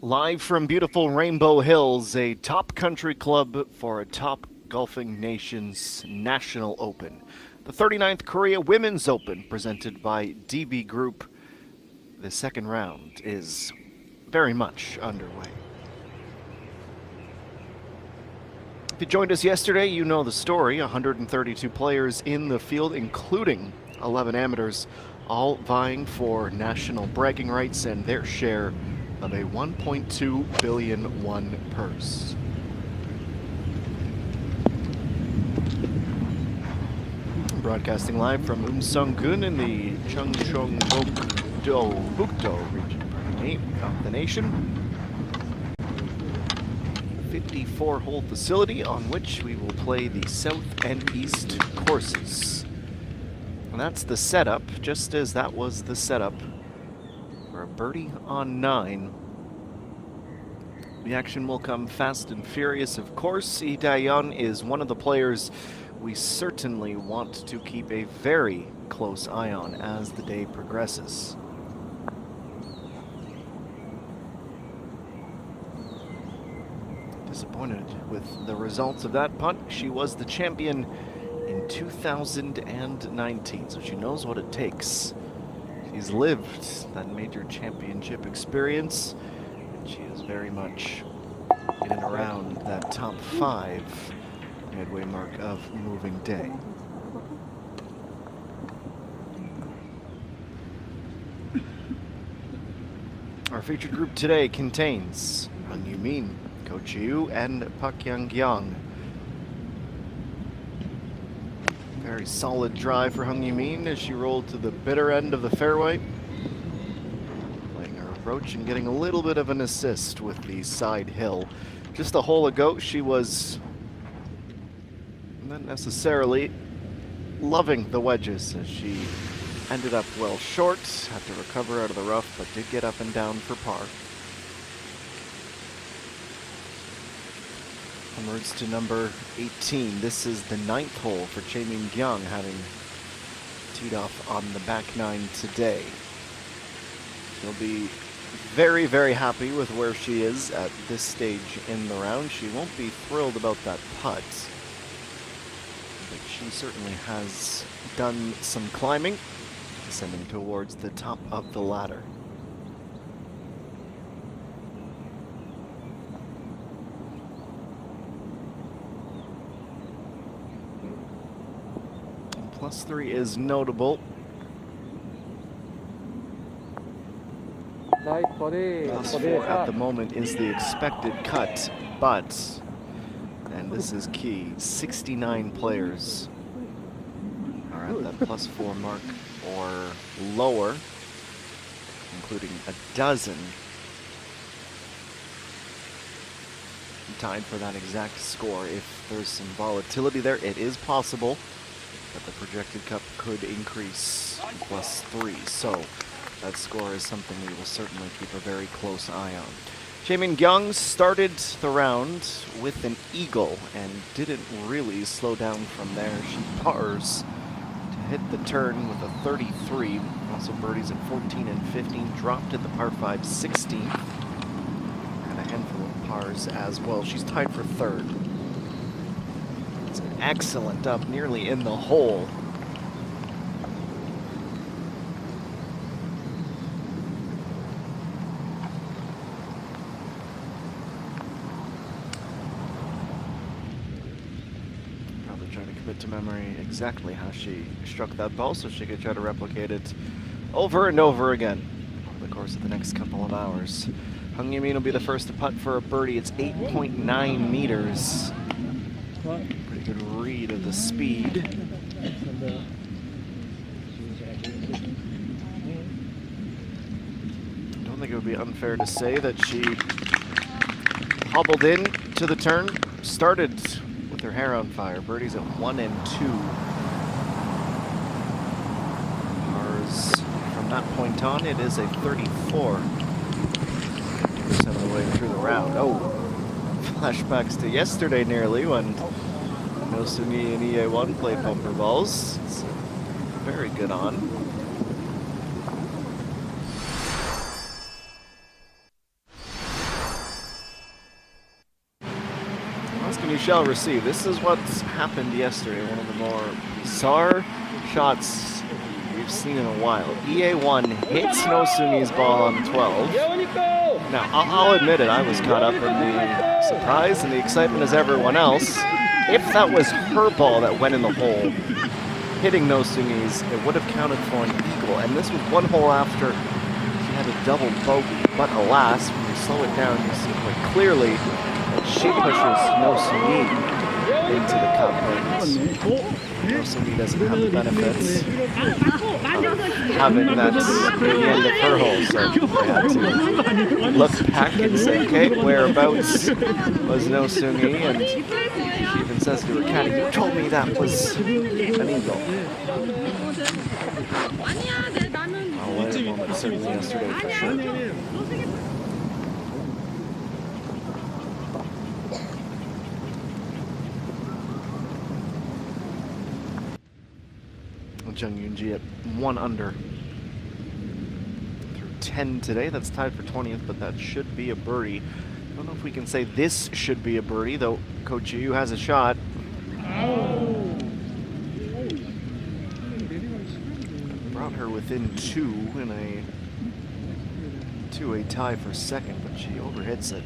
Live from beautiful Rainbow Hills, a top country club for a top golfing nation's National Open. The 39th Korea Women's Open, presented by DB Group. The second round is very much underway. If you joined us yesterday, you know the story. 132 players in the field, including 11 amateurs, all vying for national bragging rights and their share of a $1.2 billion won purse. Broadcasting live from Umsung-gun in the Chungcheongbuk-do region, of the nation. 54-hole facility on which we will play the south and east courses. And that's the setup, just as that was the setup for a birdie on 9. The action will come fast and furious, of course. Lee Dae-yeon is one of the players we certainly want to keep a very close eye on as the day progresses. Disappointed with the results of that putt. She was the champion in 2019, so she knows what it takes. She's lived that major championship experience, and she is very much in and around that top 5 midway mark of moving day. Our featured group today contains Hung Yoo-min, Ko Chi-woo, and Park Yang-kyung. Very solid drive for Hung Yoo-min as she rolled to the bitter end of the fairway. Playing her approach and getting a little bit of an assist with the side hill. Just a hole ago, she was not necessarily loving the wedges as she ended up well short. Had to recover out of the rough, but did get up and down for par. Onwards to number 18. This is the 9th hole for Jae-min-kyung, having teed off on the back 9 today. She'll be very, very happy with where she is at this stage in the round. She won't be thrilled about that putt, but she certainly has done some climbing, ascending towards the top of the ladder. +3 is notable. +4 at the moment is the expected cut, but, and this is key, 69 players are at that +4 mark or lower, including a dozen tied for that exact score. If there's some volatility there, it is possible that the projected cup could increase +3. So that score is something we will certainly keep a very close eye on. Jae-min-kyung started the round with an eagle and didn't really slow down from there. She pars to hit the turn with a 33. Also birdies at 14 and 15. Dropped at the par 5 16. And a handful of pars as well. She's tied for 3rd. It's an excellent up, nearly in the hole. Probably trying to commit to memory exactly how she struck that ball so she could try to replicate it over and over again over the course of the next couple of hours. Hung Yoo-min will be the first to putt for a birdie. It's 8.9 meters. Pretty good read of the speed. I don't think it would be unfair to say that she hobbled in to the turn, started with her hair on fire. Birdies at 1 and 2. Pars from that point on, it is a 34. 50% of the way through the round. Oh, flashbacks to yesterday nearly when No Sungi and EA1 played bumper balls. It's very good on. and you shall receive. This is what's happened yesterday. One of the more bizarre shots we've seen in a while. EA1 hits No Sungi's ball on 12. Now, I'll admit it, I was caught up in the surprise and the excitement as everyone else. If that was her ball that went in the hole, hitting No Sungi's, it would have counted for an eagle. And this was one hole after she had a double bogey. But alas, when you slow it down, you see quite clearly that she pushes No Sungi into the cup. And No Sungi doesn't have the benefits of having that at the end of her hole. So I had to look back and say, okay, whereabouts was No Sungi? And she even says to her caddy, you told me that was an eagle. I'll wait a moment, certainly yesterday for sure. Jung Yoon-ji at 1 under through 10 today. That's tied for 20th, but that should be a birdie. I don't know if we can say this should be a birdie, though Coach Yu has a shot. Brought her within 2 in a 2-way tie for second, but she overhits it.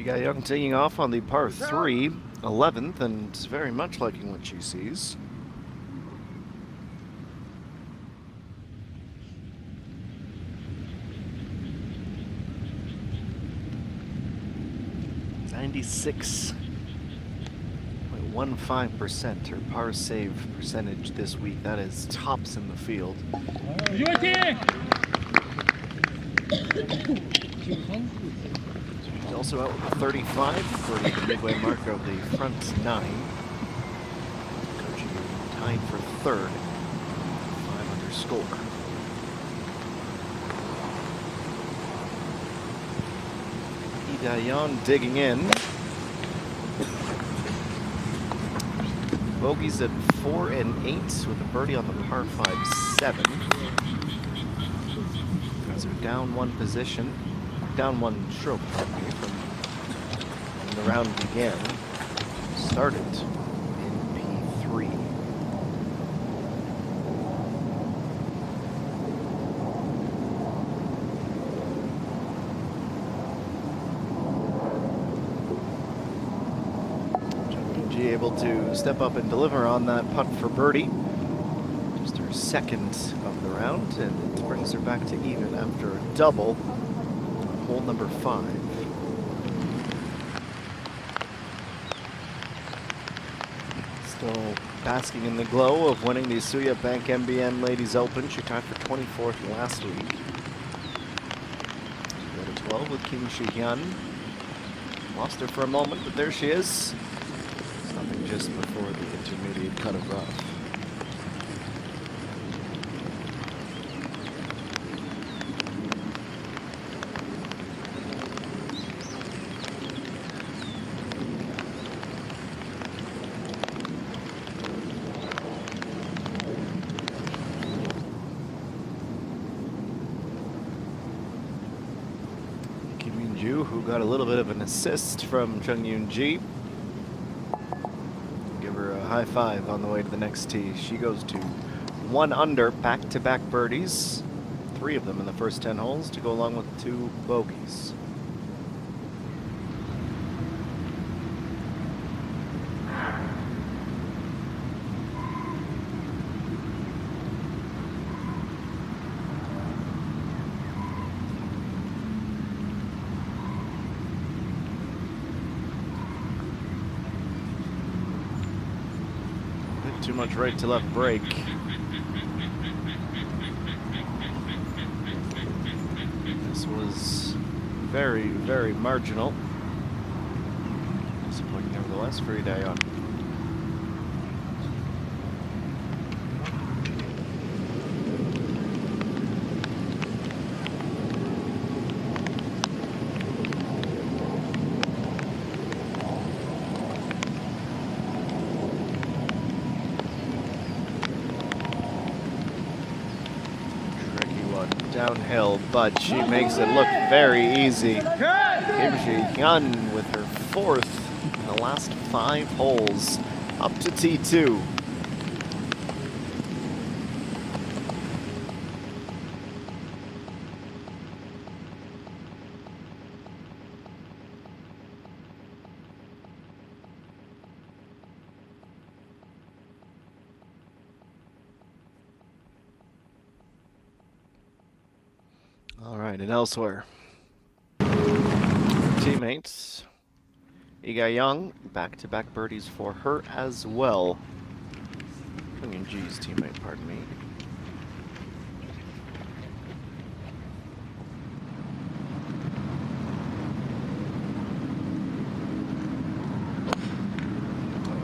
Got Young taking off on the par 3, 11th, and very much liking what she sees. .15%, her par save percentage this week. That is tops in the field. She's also out with a 35 for the midway marker of the front 9. Coach tied for 3rd, 5 under score. Lee Dayan digging in. Bogeys at 4 and 8 with a birdie on the par 5-7. Guys are down 1 position, down 1 stroke, pardon me, from when the round began. Started in P3. Able to step up and deliver on that putt for birdie. Just her 2nd of the round, and it brings her back to even after a double on hole number 5. Still basking in the glow of winning the Suya Bank MBN Ladies Open. She tied for 24th last week. She got a 12 with Kim Shi-hyun. Lost her for a moment, but there she is. Just before the intermediate cut of rough. Kim Yoon-ju, who got a little bit of an assist from Chung Yoon-ji. High five on the way to the next tee. She goes to 1 under, back-to-back birdies, 3 of them in the first 10 holes, to go along with 2 bogeys. Too much right to left break. This was very, very marginal. Disappointing nevertheless for Lee Dayan. downhill, but she makes it look very easy. KLPGA with her 4th in the last 5 holes, up to T2. All right, and elsewhere, teammates, ENG, back-to-back birdies for her as well. ENG's teammate, pardon me.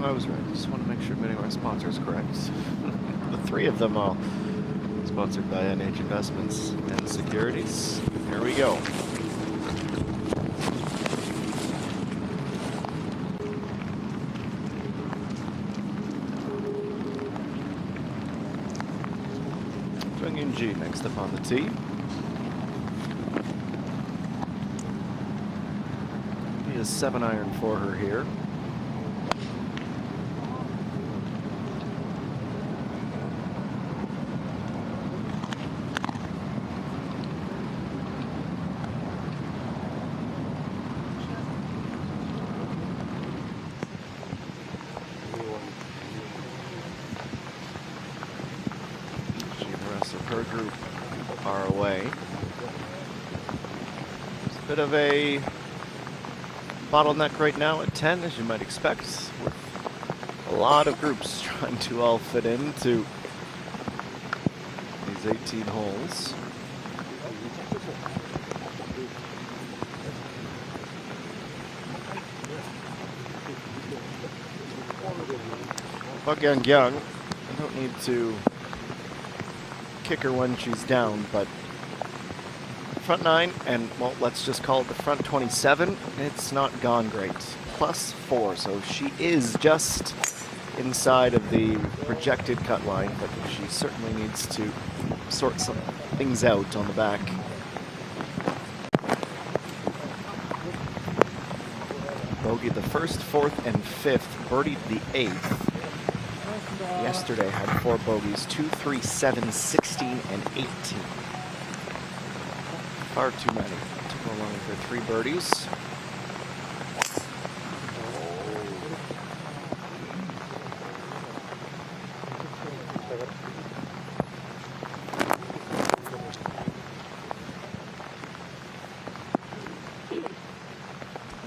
Oh, I was right. I just want to make sure I'm getting our sponsors correct. The 3 of them all sponsored by NH Investments and Securities. Here we go. ENG next up on the tee. He is 7-iron for her here. Her group are away. It's a bit of a bottleneck right now at 10, as you might expect, with a lot of groups trying to all fit into these 18 holes. Young, I don't need to kick her when she's down, but front 9 and, well, let's just call it the front 27, it's not gone great. +4, so she is just inside of the projected cut line, but she certainly needs to sort some things out on the back. Bogeyed the 1st, 4th, and 5th, birdied the 8th. Yesterday had 4 bogeys, 2, 3, 7, 16, and 18. Far too many. Took along for 3 birdies.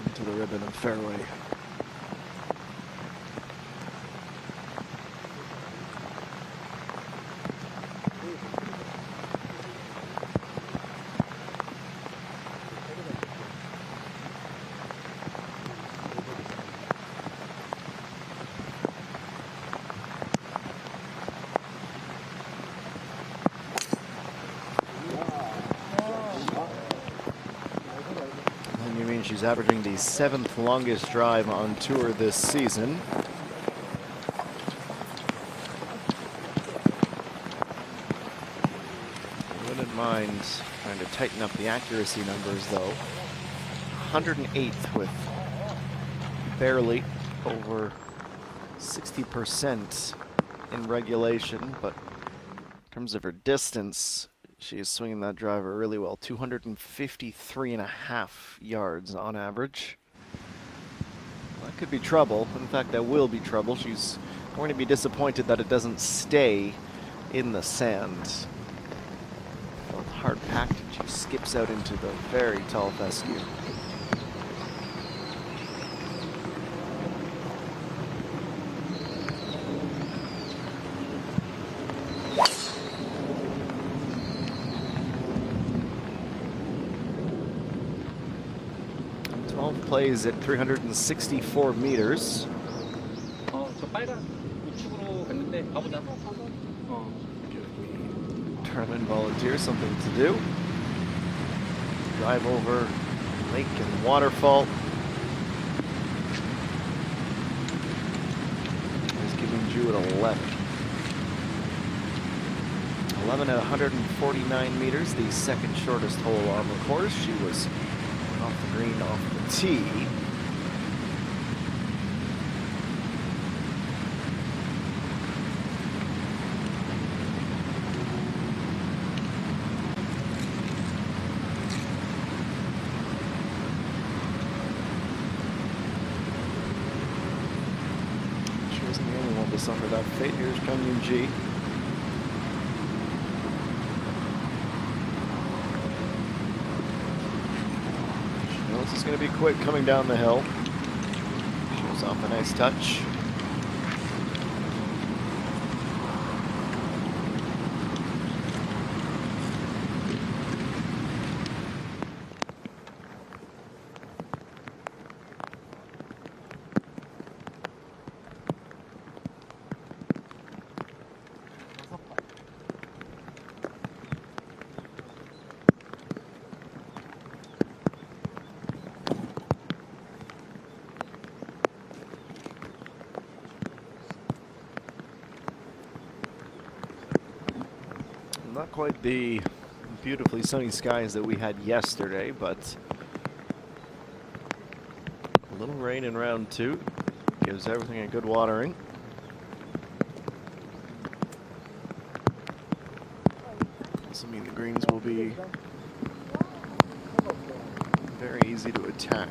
Into the ribbon and fairway. She's averaging the 7th longest drive on tour this season. I wouldn't mind trying to tighten up the accuracy numbers though. 108th with barely over 60% in regulation, but in terms of her distance, she is swinging that driver really well, 253.5 yards on average. That could be trouble. In fact, that will be trouble. She's going to be disappointed that it doesn't stay in the sand. Both hard packed, and she skips out into the very tall fescue. Plays at 364 meters. Tournament volunteer, something to do. Drive over lake and waterfall. He's giving Jew at 11. 11 at 149 meters, the second shortest hole on the course. She was off the green, off the tee. She wasn't the only one to suffer that fate. Here's Chun Ji. This is going to be quick coming down the hill. Shows off a nice touch. Not quite the beautifully sunny skies that we had yesterday, but a little rain in round 2 gives everything a good watering. This will mean the greens will be very easy to attack.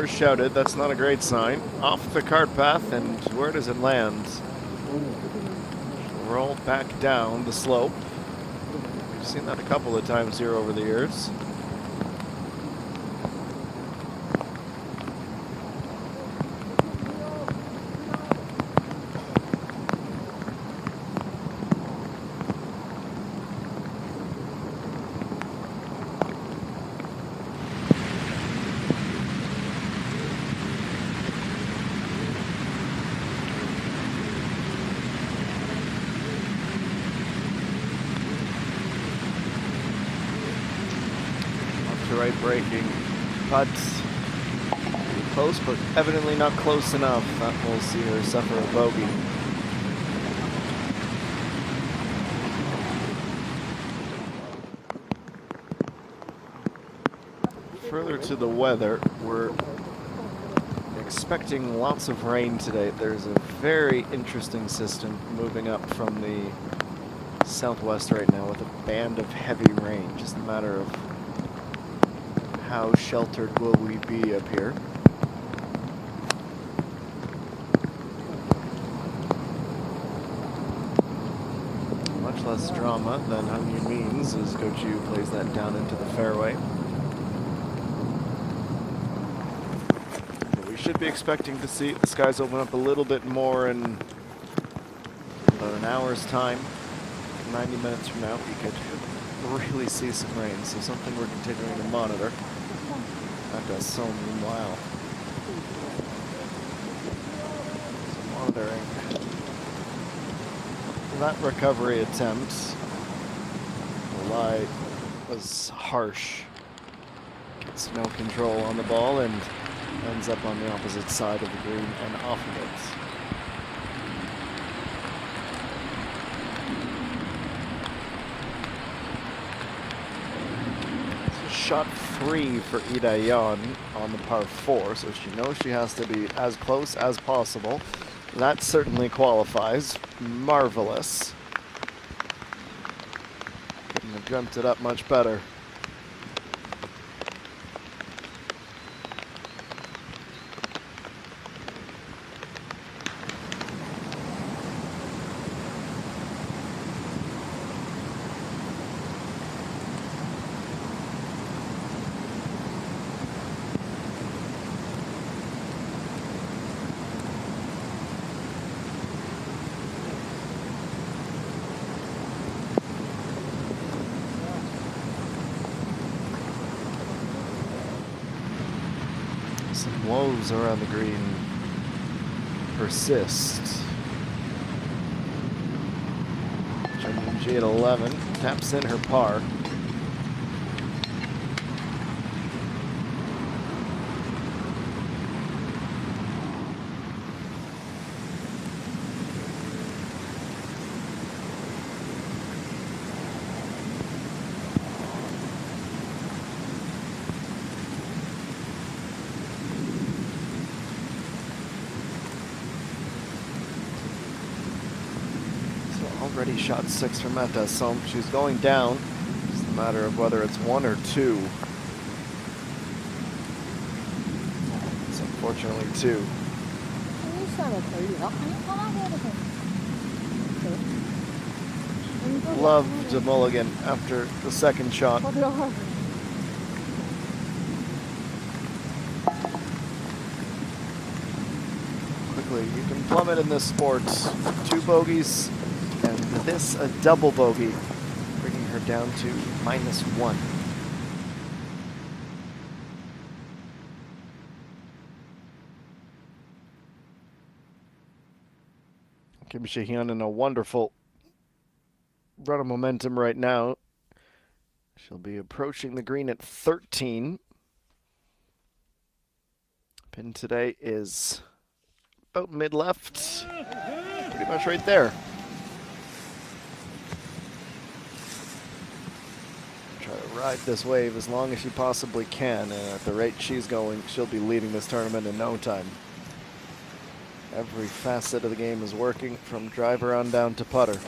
Shouted, that's not a great sign. Off the cart path, and where does it land? Roll back down the slope. We've seen that a couple of times here over the years. Right breaking putt. Close, but evidently not close enough. That will see her suffer a bogey. Further to the weather, we're expecting lots of rain today. There's a very interesting system moving up from the southwest right now with a band of heavy rain. Just a matter of how sheltered will we be up here? Much less drama than Hung Yun means as Coach Yu plays that down into the fairway. But we should be expecting to see the skies open up a little bit more in about an hour's time. 90 minutes from now, we could really see some rain, so something we're continuing to monitor. That does so meanwhile. So monitoring that recovery attempt. The lie was harsh. Gets no control on the ball and ends up on the opposite side of the green and off of it. Shot 3 for Lee Dae-yeon on the par 4, so she knows she has to be as close as possible. That certainly qualifies. Marvelous. Couldn't have dreamt it up much better. Some woes around the green persist. She at 11, taps in her par. Already shot 6 from Meta, so she's going down. It's a matter of whether it's 1 or 2. It's unfortunately 2. Love to mulligan after the second shot. Quickly, you can plummet in this sport. 2 bogeys. And this a double bogey, bringing her down to -1. Kim Shi-hyun in a wonderful run of momentum right now. She'll be approaching the green at 13. Pin today is about mid-left, pretty much right there. Try to ride this wave as long as she possibly can, and at the rate she's going, she'll be leading this tournament in no time. Every facet of the game is working, from driver on down to putter.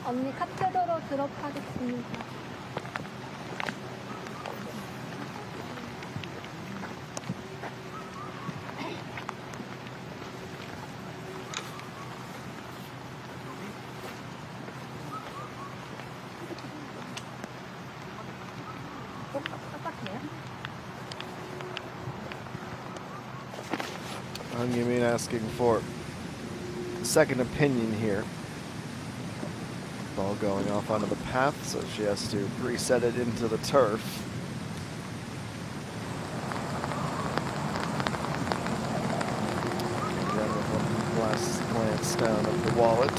언니 카페도로 드롭하겠습니다. You mean asking for a second opinion here. Ball going off onto the path, so she has to reset it into the turf. Again with one last glance down of the wallet.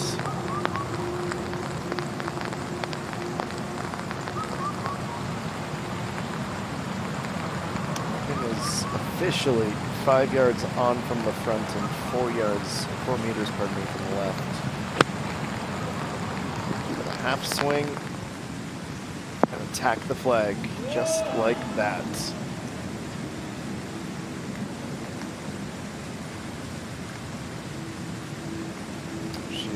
Pin is officially 5 yards on from the front and 4 meters, pardon me, from the left. A half swing and attack the flag, just like that. She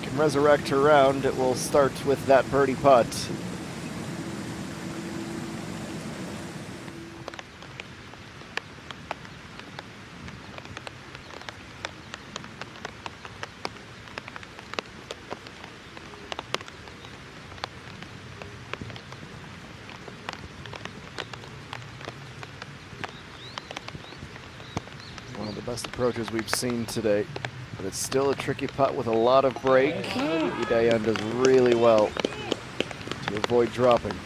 can resurrect her round. It will start with that birdie putt. One of the best approaches we've seen today, but it's still a tricky putt with a lot of break. Lee Dayan does really well to avoid dropping.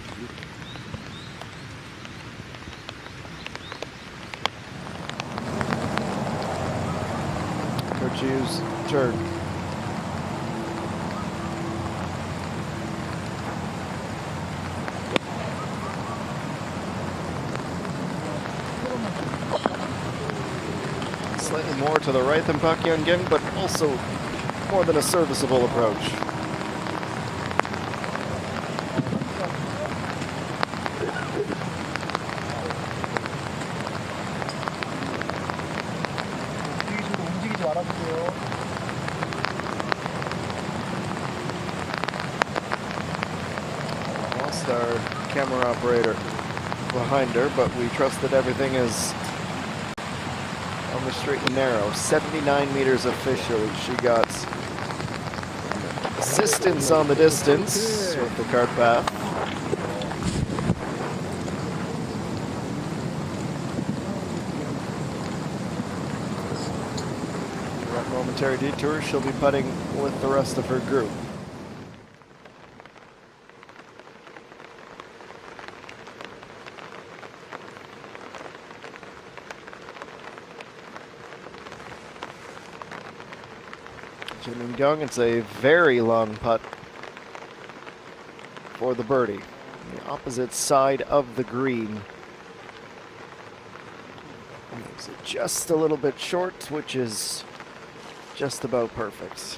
Coach Hughes, turn. Slightly more to the right than Park Yeon-ging, but also more than a serviceable approach. Lost our camera operator behind her, but we trust that everything is on the straight and narrow. 79 meters officially. She got assistance on the distance with the cart path. For that momentary detour, she'll be putting with the rest of her group. Kim In-kyung, it's a very long putt for the birdie. The opposite side of the green. Leaves it just a little bit short, which is just about perfect.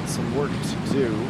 Some work to do.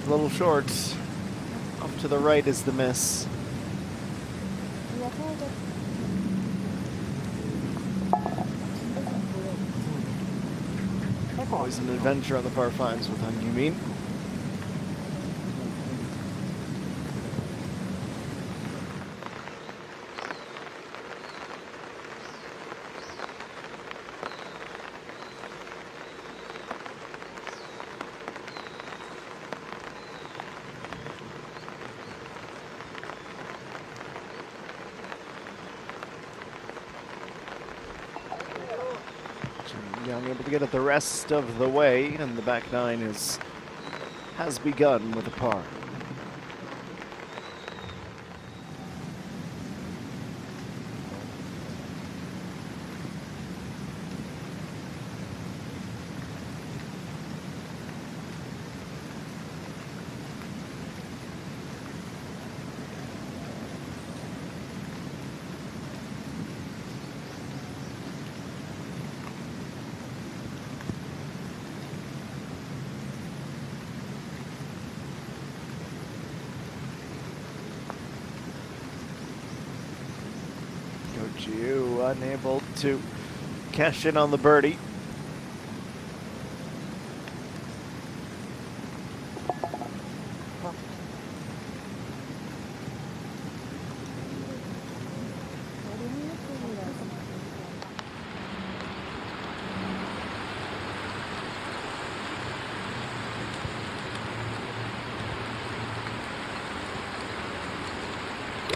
A little short. Off to the right is the miss. Always an adventure on the par fives with Han Yu-min. Young able to get it the rest of the way, and the back nine has begun with a par. Jiu unable to cash in on the birdie.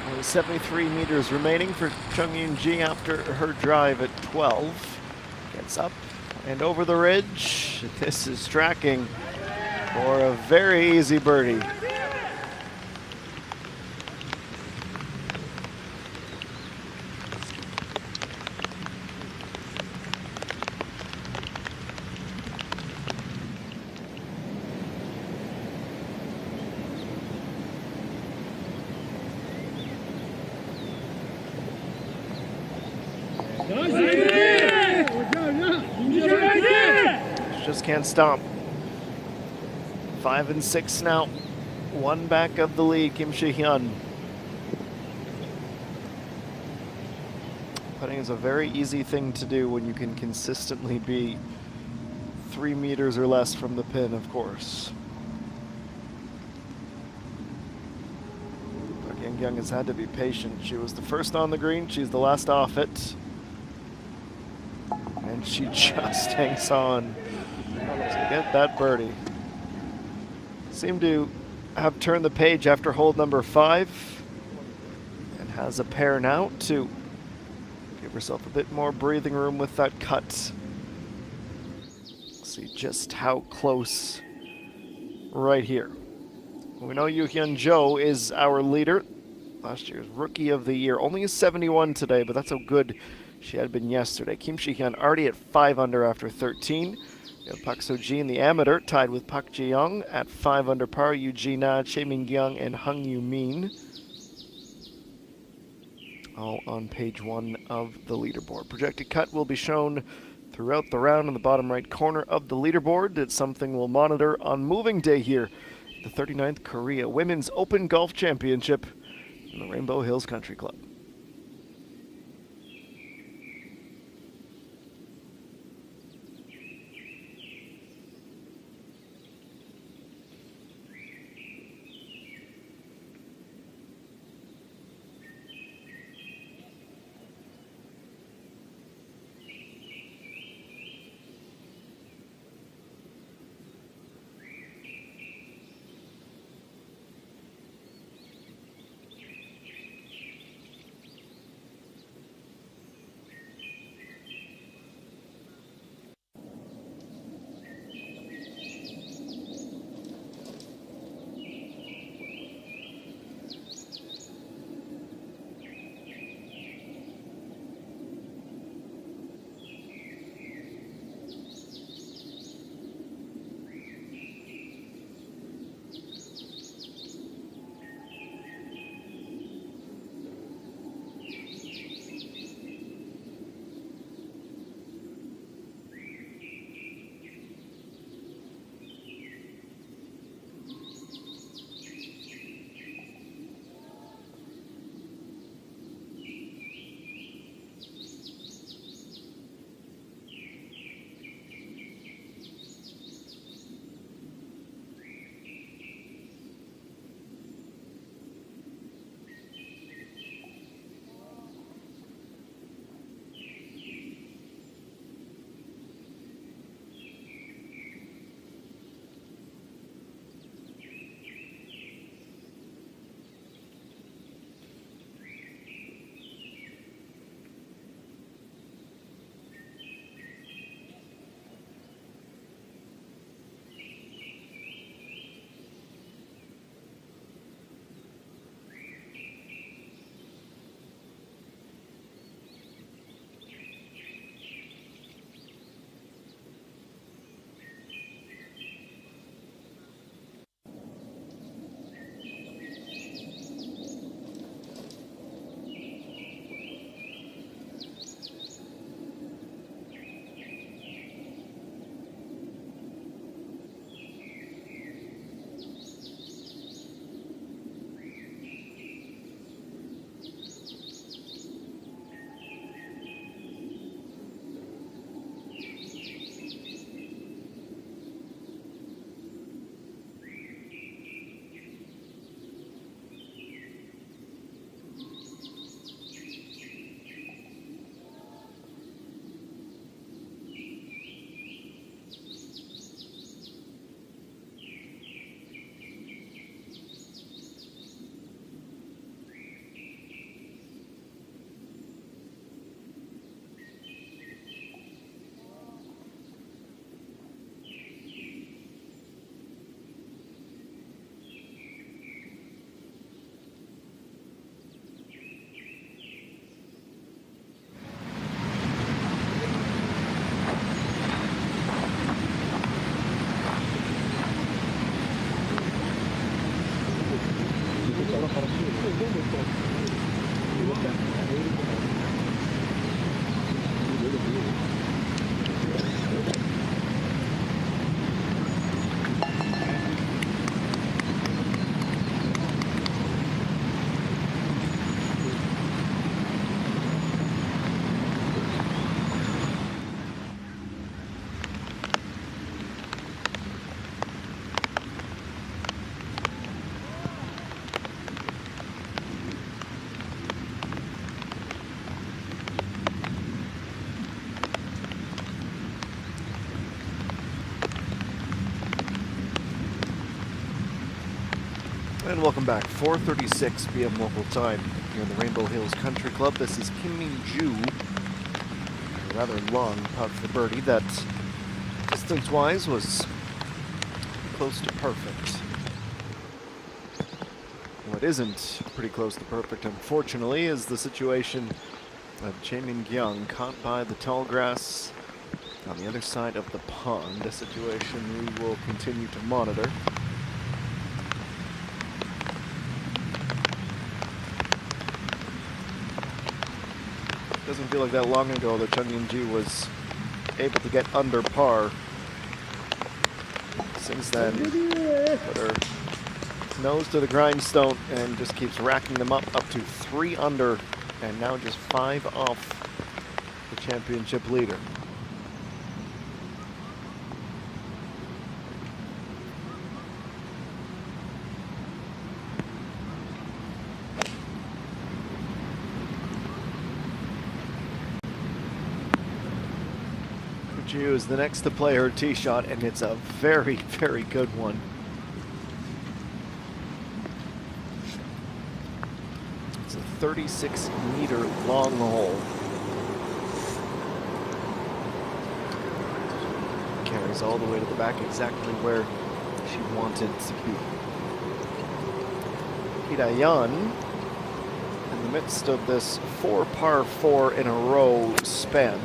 Only 73 meters remaining for Chung Yoon-ji after her drive at 12. Gets up and over the ridge. This is tracking for a very easy birdie. Just can't stop. 5 and 6 now. One back of the lead, Kim Si-hyun. Putting is a very easy thing to do when you can consistently be 3 meters or less from the pin, of course. But Yang Yang has had to be patient. She was the first on the green. She's the last off it. And she just hangs on to get that birdie. Seemed to have turned the page after hole number 5 and has a pair now to give herself a bit more breathing room with that cut. See just how close right here. We know Yu Hyun Jo is our leader. Last year's Rookie of the Year. Only a 71 today, but that's how good she had been yesterday. Kim Shi-hyun already at 5 under after 13. We have Park So-jin, the amateur, tied with Park Ji-young at 5 under par. Yu Ji-na, Choi Min-kyung, and Hung Yu-min. All on page 1 of the leaderboard. Projected cut will be shown throughout the round in the bottom right corner of the leaderboard. It's something we'll monitor on moving day here. The 39th Korea Women's Open Golf Championship in the Rainbow Hills Country Club. And welcome back. 4:36 p.m. local time here in the Rainbow Hills Country Club. This is Kim Min-ju. A rather long putt for birdie that, distance-wise, was close to perfect. What isn't pretty close to perfect, unfortunately, is the situation of Jae Min-kyung caught by the tall grass on the other side of the pond, a situation we will continue to monitor. Doesn't feel like that long ago that Chung Yun-ji was able to get under par. Since then, put her nose to the grindstone and just keeps racking them up to 3 under, and now just 5 off the championship leader. Ju is the next to play her tee shot, and it's a very, very good one. It's a 36-meter long hole. Carries all the way to the back, exactly where she wanted to be. Hee-da-yeon, in the midst of this 4 par 4 in a row span,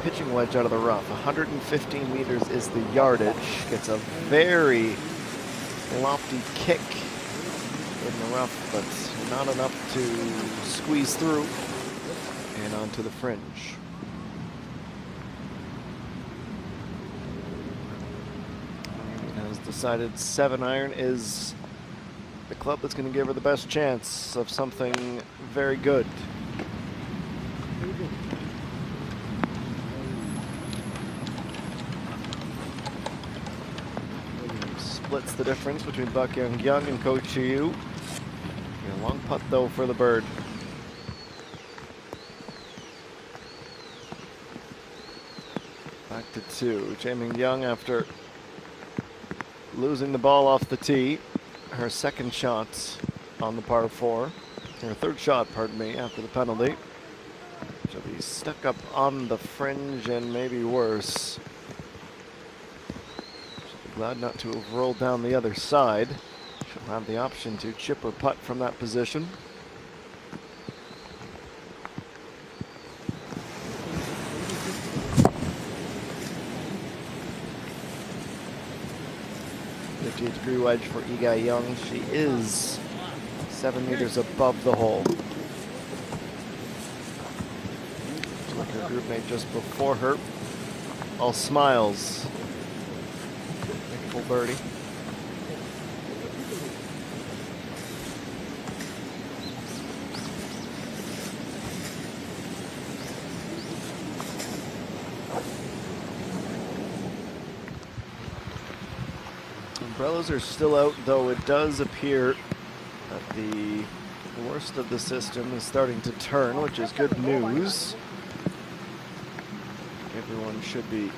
pitching wedge out of the rough. 115 meters is the yardage. Gets a very lofty kick in the rough, but not enough to squeeze through and onto the fringe. Has decided 7 iron is the club that's going to give her the best chance of something very good. Splits the difference between Bak Young-kyung and Ko Chi-yu. A long putt though for the bird. Back to 2. Jae Min-kyung, after losing the ball off the tee, her second shot on the par 4. Her third shot, pardon me, after the penalty. She'll be stuck up on the fringe and maybe worse. Glad not to have rolled down the other side. She'll have the option to chip or putt from that position. .58-degree wedge for Lee Ga-young. She is 7 meters above the hole. Like her group mate just before her. All smiles. Birdie. Umbrellas are still out, though it does appear that the worst of the system is starting to turn, which is good news. Everyone should be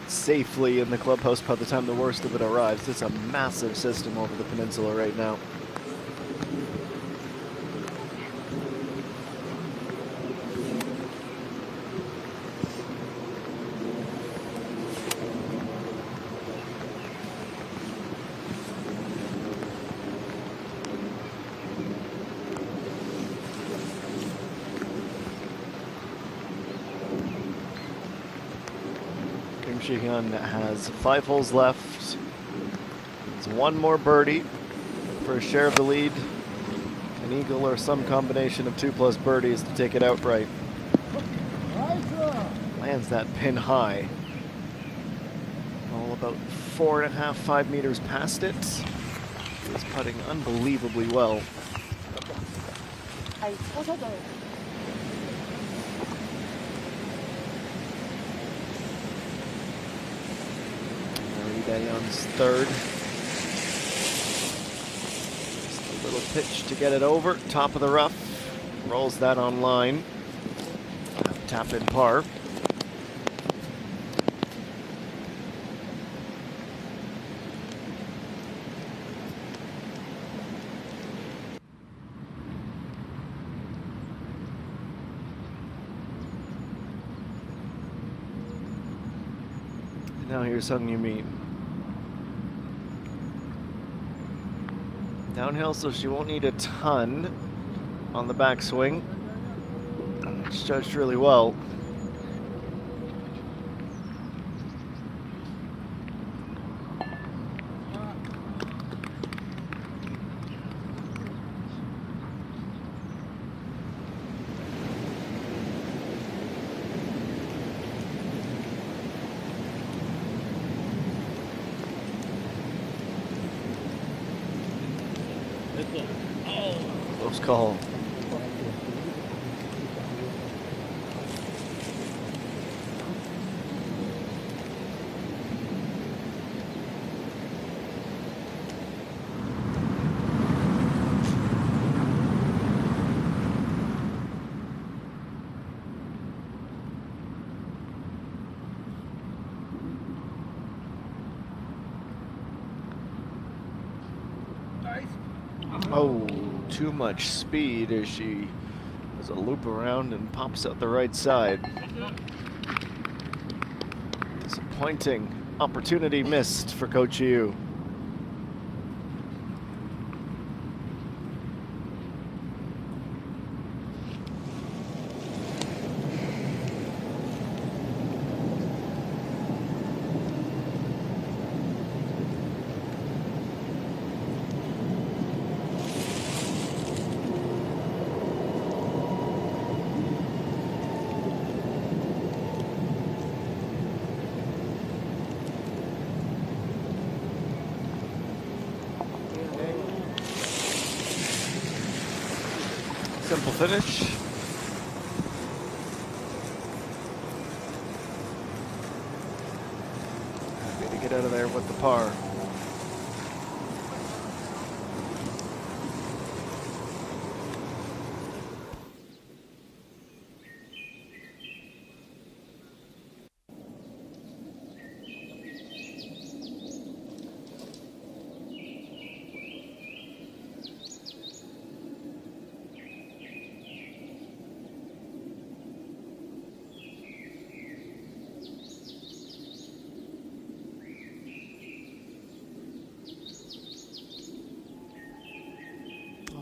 safely in the clubhouse by the time the worst of it arrives. It's a massive system over the peninsula right now. Ji-hyun has 5 holes left. It's 1 more birdie for a share of the lead. An eagle or some combination of 2+ birdies to take it outright. Lands that pin high. All about 4.5, 5 meters past it. She is putting unbelievably well. Daeyeon's third. Just a little pitch to get it over. Top of the rough. Rolls that on line. Tap in par. Now here's Sung Yumin. Downhill, so she won't need a ton on the backswing. It's judged really well. Close call. Oh, too much speed as she does a loop around and pops out the right side. Disappointing opportunity missed for Coach Yu. Simple finish. Happy to get out of there with the par.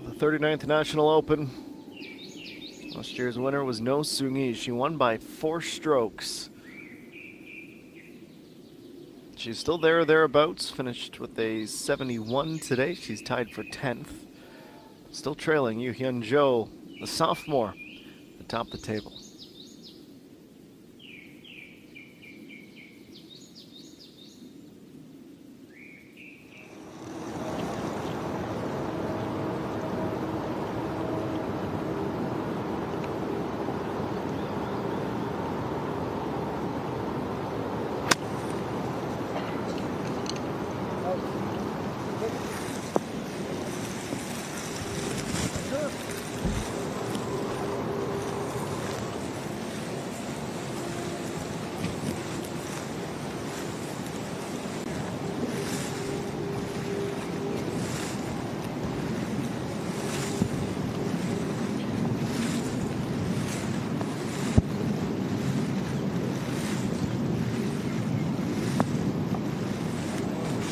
The 39th National Open. Last year's winner was No Soon-Yi. She won by 4 strokes. She's still there or thereabouts. Finished with a 71 today. She's tied for 10th. Still trailing Yu Hyun Jo, the sophomore, atop the table.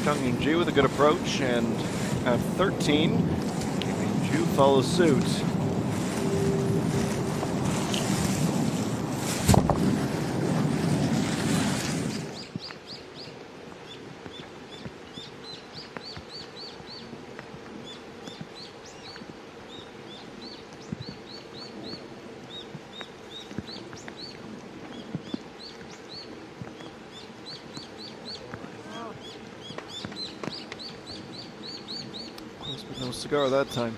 Chung Ying-ji with a good approach, and at 13, Ying-ju follows suit. No cigar that time.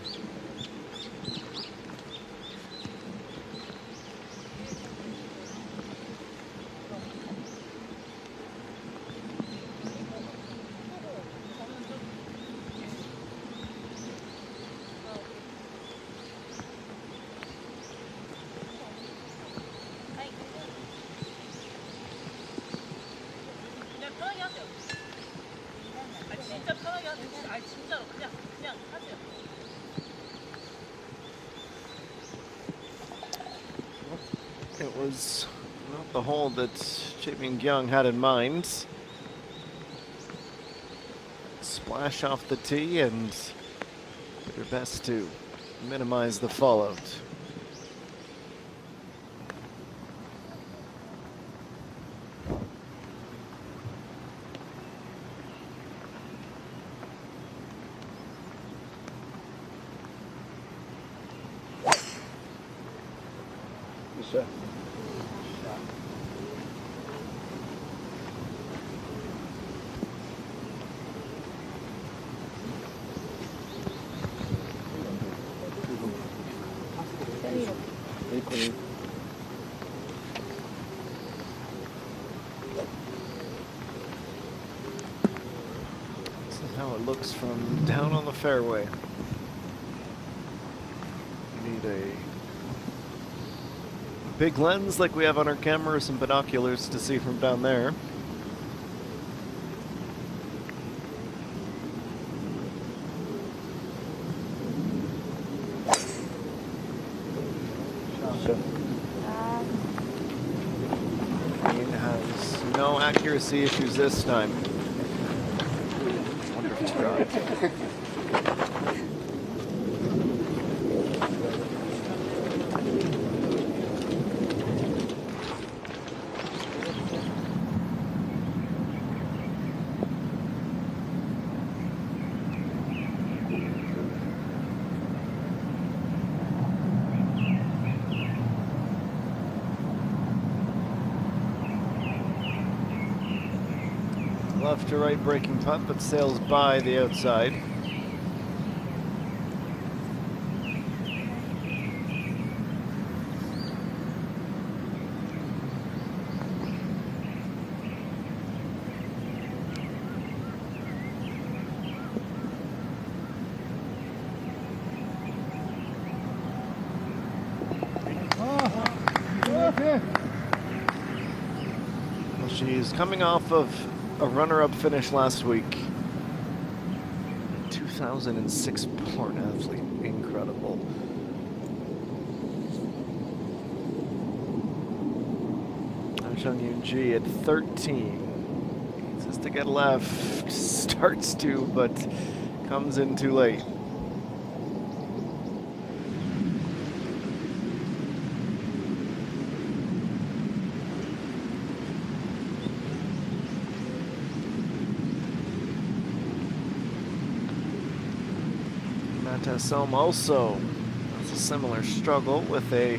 It was not the hole that Chae Min-kyung had in mind. splash off the tee and do your best to minimize the fallout. Sure. This is how it looks from down on the fairway. You need a big lens like we have on our camera, some binoculars to see from down there. Green has no accuracy issues this time. Wonder if it's dropped. Left to right breaking putt, but sails by the outside. Well, she's coming off of a runner-up finish last week. 2006 born athlete, incredible. ENG at 13. Needs us to get left, starts to, but comes in too late. Selm also has a similar struggle with a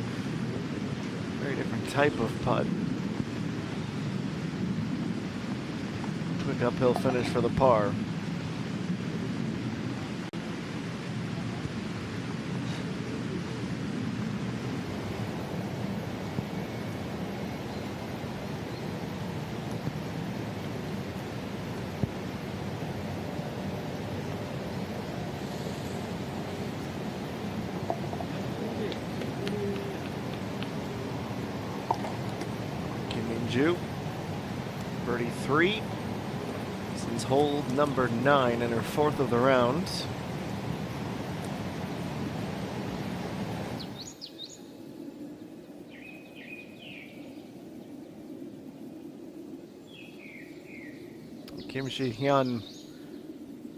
very different type of putt. Quick uphill finish for the par. Birdie 3. Since hole number 9 and her 4th of the round. Kim Ji-hyun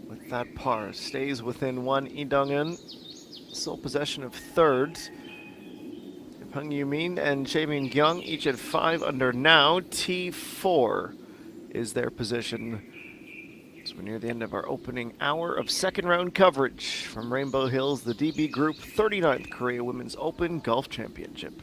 with that par stays within 1. Lee Dong-eun sole possession of 3rd. Hung Yoo-min and Chae Min-kyung each at 5 under now. T4 is their position. So we're near the end of our opening hour of second round coverage from Rainbow Hills, the DB Group 39th Korea Women's Open Golf Championship.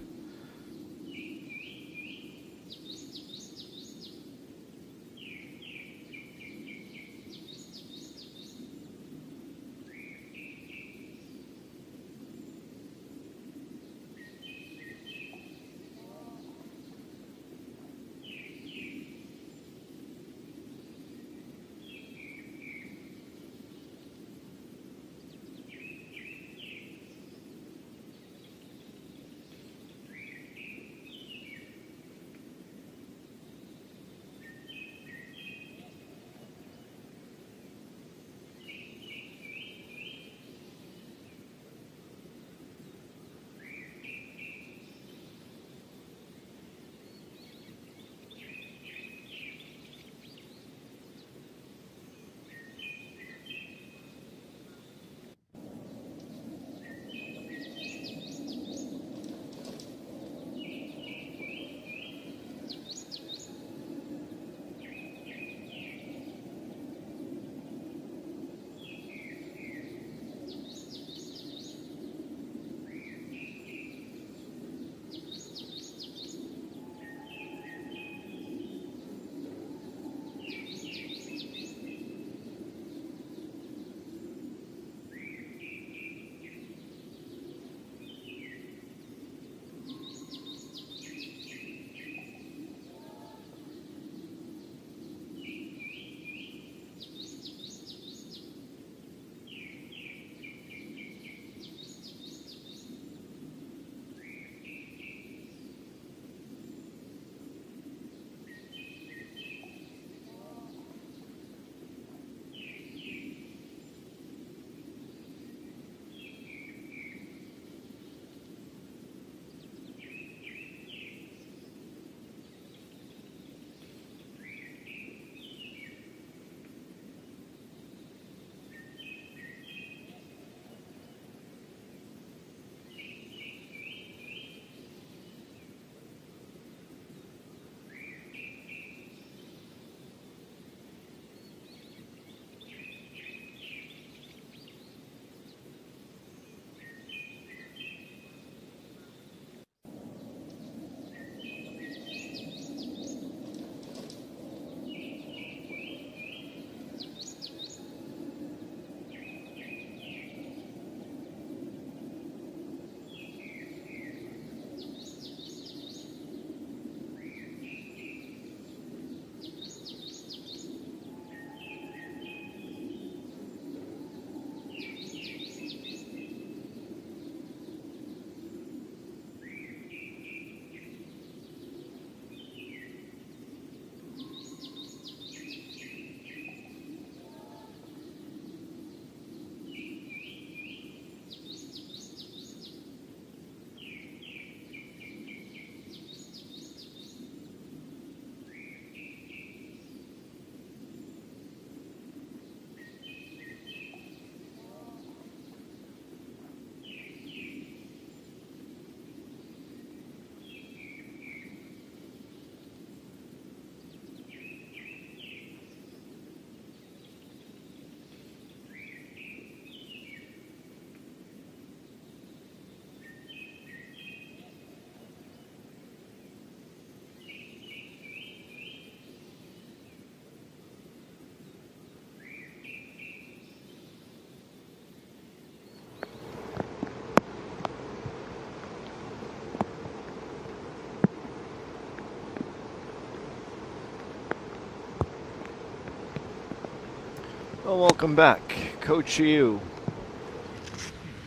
Well, welcome back, Coach Yu.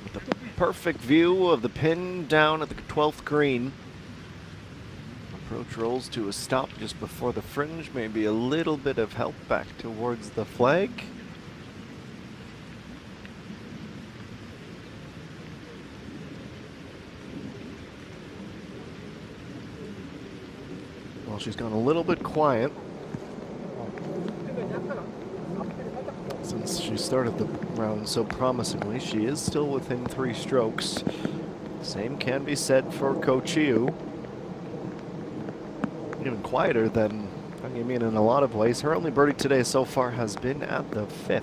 With a perfect view of the pin down at the 12th green. Approach rolls to a stop just before the fringe. Maybe a little bit of help back towards the flag. Well, she's gone a little bit quiet since she started the round so promisingly. She is still within 3 strokes. Same can be said for Coach Yu. Even quieter than I mean in a lot of ways. Her only birdie today so far has been at the 5th.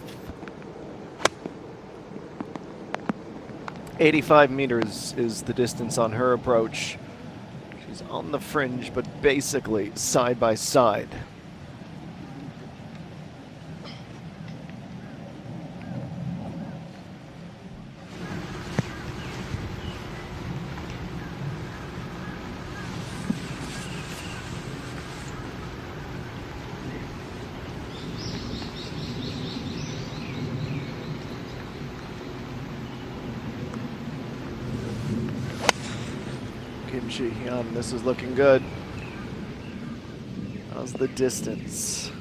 85 meters is the distance on her approach. She's on the fringe, but basically side by side. Kim Shi-hyun, this is looking good. How's the distance?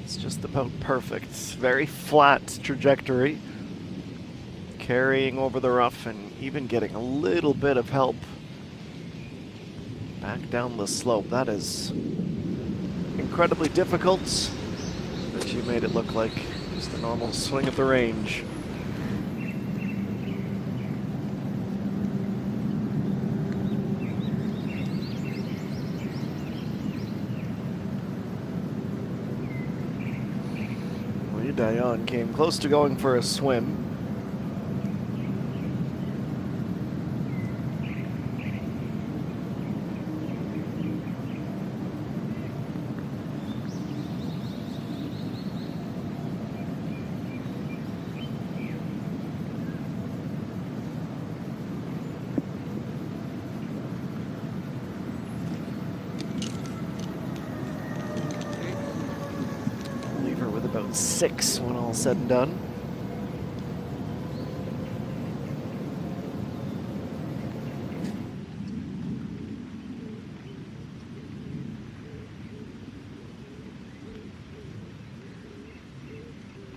It's just about perfect. Very flat trajectory. Carrying over the rough and even getting a little bit of help back down the slope. That is incredibly difficult, but she made it look like just a normal swing at the range. Dayan came close to going for a swim. About 6 when all said and done.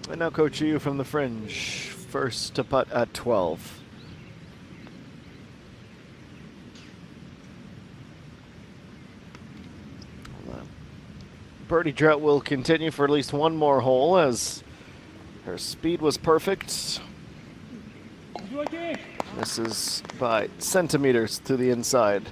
And now Coach Yu from the fringe, first to putt at 12. Birdie drought will continue for at least one more hole as her speed was perfect. This is by centimeters to the inside.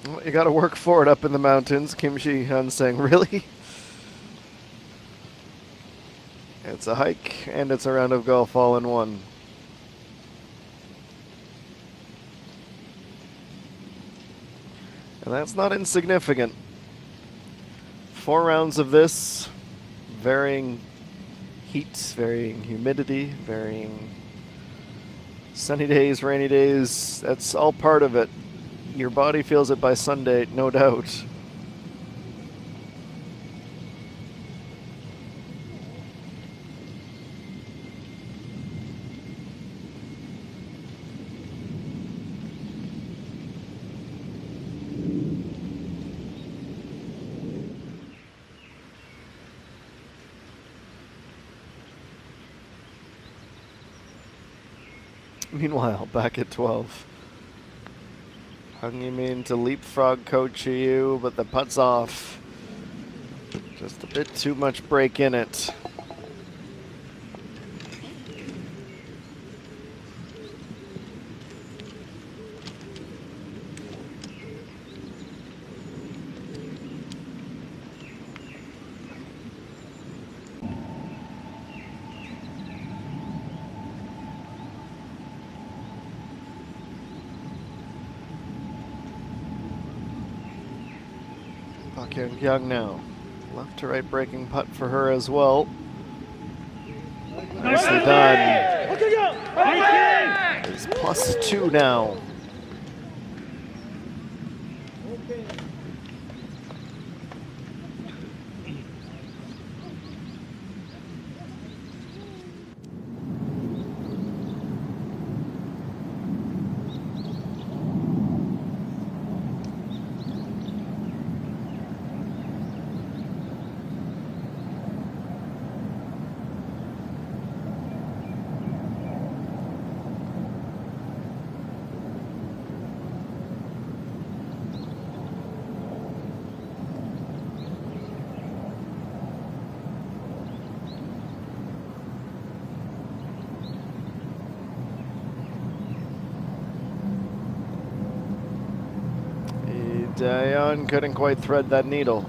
Well, you got to work for it up in the mountains. Kim Shi-hyun saying, really? It's a hike, and it's a round of golf all in one. And that's not insignificant. 4 rounds of this, varying heat, varying humidity, varying sunny days, rainy days. That's all part of it. Your body feels it by Sunday, no doubt. Meanwhile, back at 12. Hung Yimin to leapfrog Coach Yu, but the putt's off. Just a bit too much break in it. Young now. Left to right breaking putt for her as well. Nicely done. It's +2 now. Dion couldn't quite thread that needle.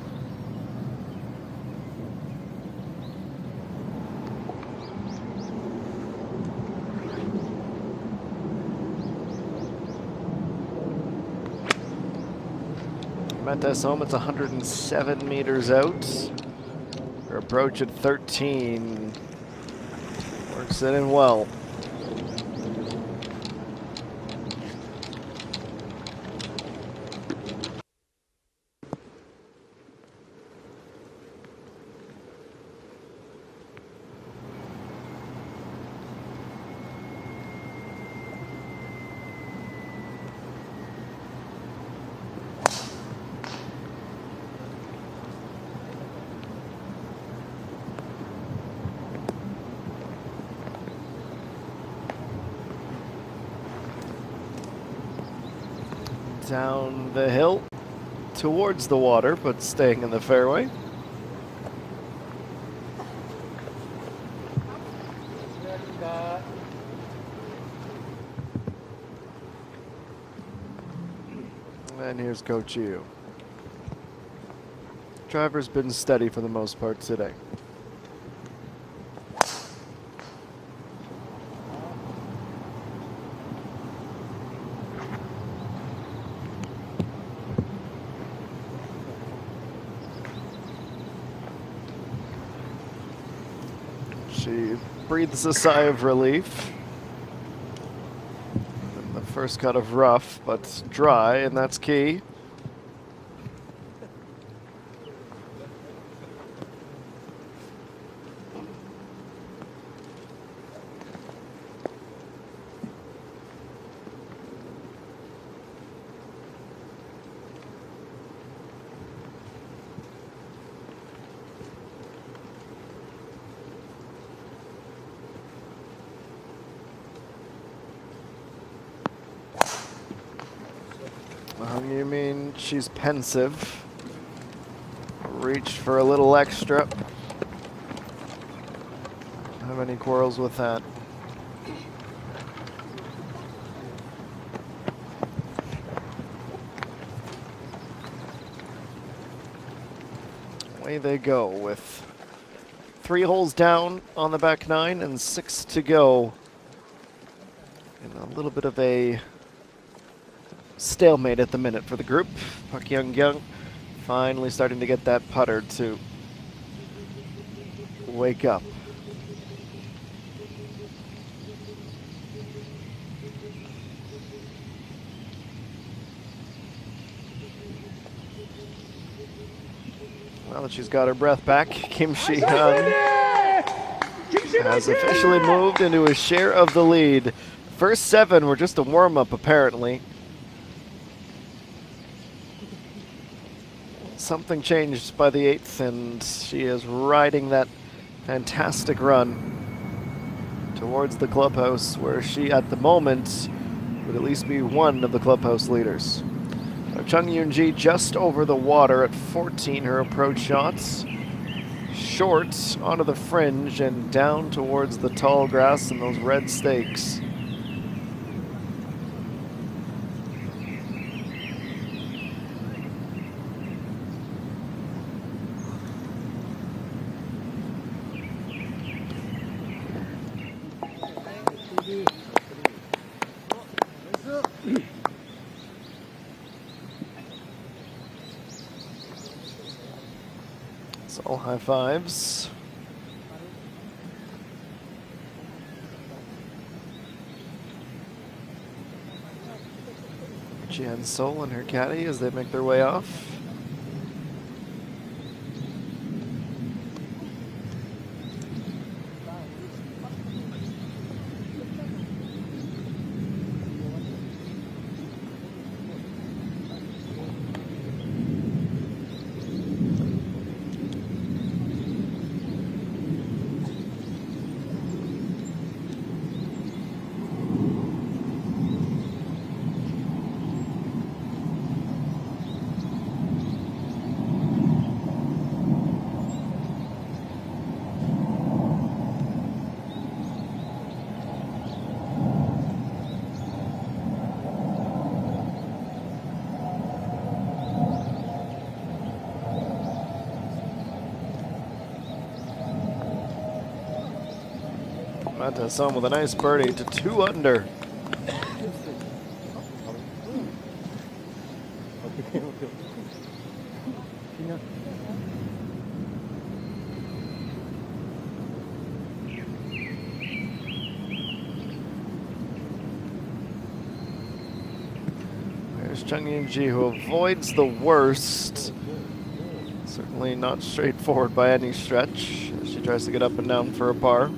Mentes home, it's 107 meters out. Her approach at 13. Works it in well. Down the hill towards the water, but staying in the fairway. And here's Coach Yu. Driver's been steady for the most part today. She breathes a sigh of relief. And the first cut of rough, but dry, and that's key. You mean she's pensive? Reached for a little extra. Have any quarrels with that? Away they go with 3 holes down on the back 9 and 6 to go. And a little bit of a stalemate at the minute for the group. Park Young finally starting to get that putter to wake up. Now that she's got her breath back, Kim Shi-hyun has officially moved into a share of the lead. First 7 were just a warm-up, apparently. Something changed by the 8th, and she is riding that fantastic run towards the clubhouse, where she, at the moment, would at least be one of the clubhouse leaders. Chung Yoon-ji just over the water at 14, her approach shots. Short onto the fringe and down towards the tall grass and those red stakes. All high fives. Jan Sol and her caddy as they make their way off. Matasson with a nice birdie to 2 under. There's Chung Ying-ji, who avoids the worst. Certainly not straightforward by any stretch as she tries to get up and down for a par.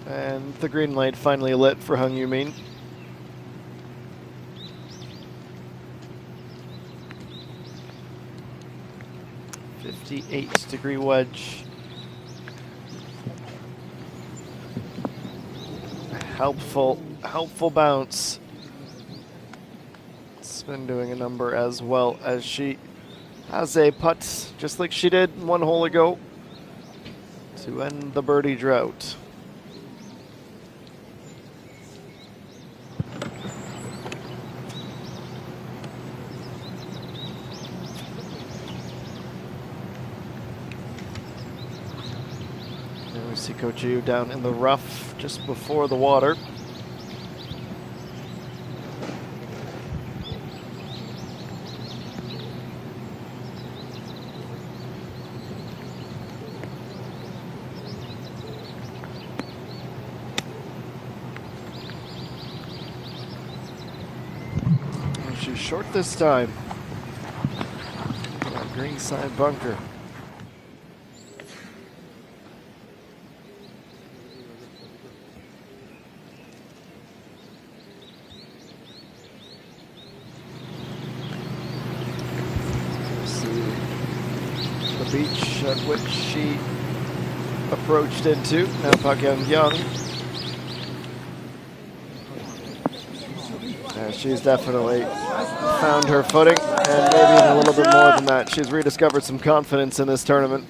And the green light finally lit for Hung Yu-min. .58-degree wedge. Helpful bounce. It's been doing a number as well as she has a putt, just like she did 1 hole ago, to end the birdie drought. And we see Coach Yu down in the rough just before the water. She's short this time. Green side bunker. See the beach at which she approached into. Now Pak Young. She's definitely found her footing, and maybe even a little bit more than that. She's rediscovered some confidence in this tournament.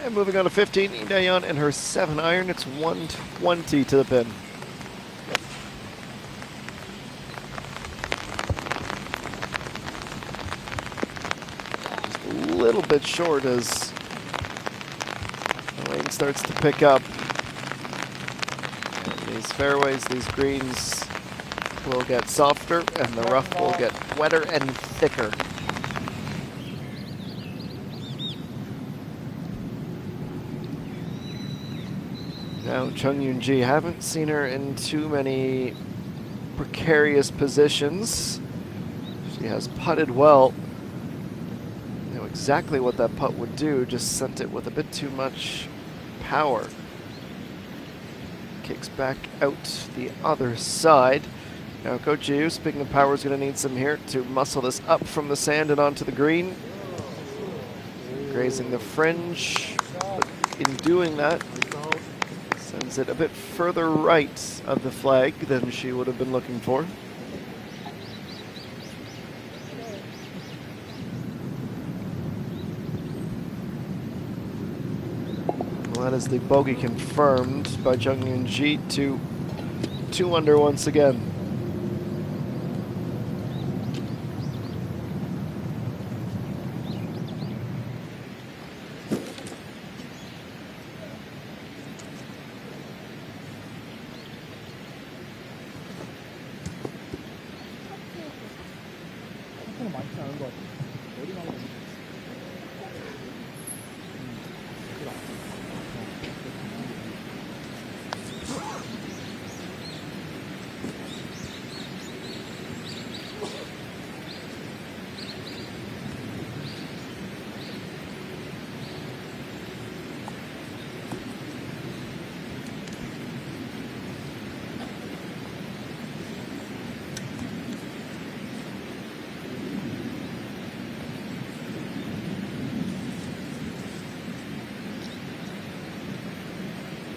And moving on to 15, Lee Daeyeon and her 7-iron. It's 120 to the pin. Just a little bit short as the rain starts to pick up. And these fairways, these greens will get softer and the rough will get wetter and thicker. Now, Chung Yoon-ji, haven't seen her in too many precarious positions. She has putted well. Know exactly what that putt would do, just sent it with a bit too much power. Kicks back out the other side. Now Coach Yu, speaking of power, is going to need some here to muscle this up from the sand and onto the green. Grazing the fringe, but in doing that, sends it a bit further right of the flag than she would have been looking for. Well, that is the bogey confirmed by Chung Yoon-ji to 2 under once again.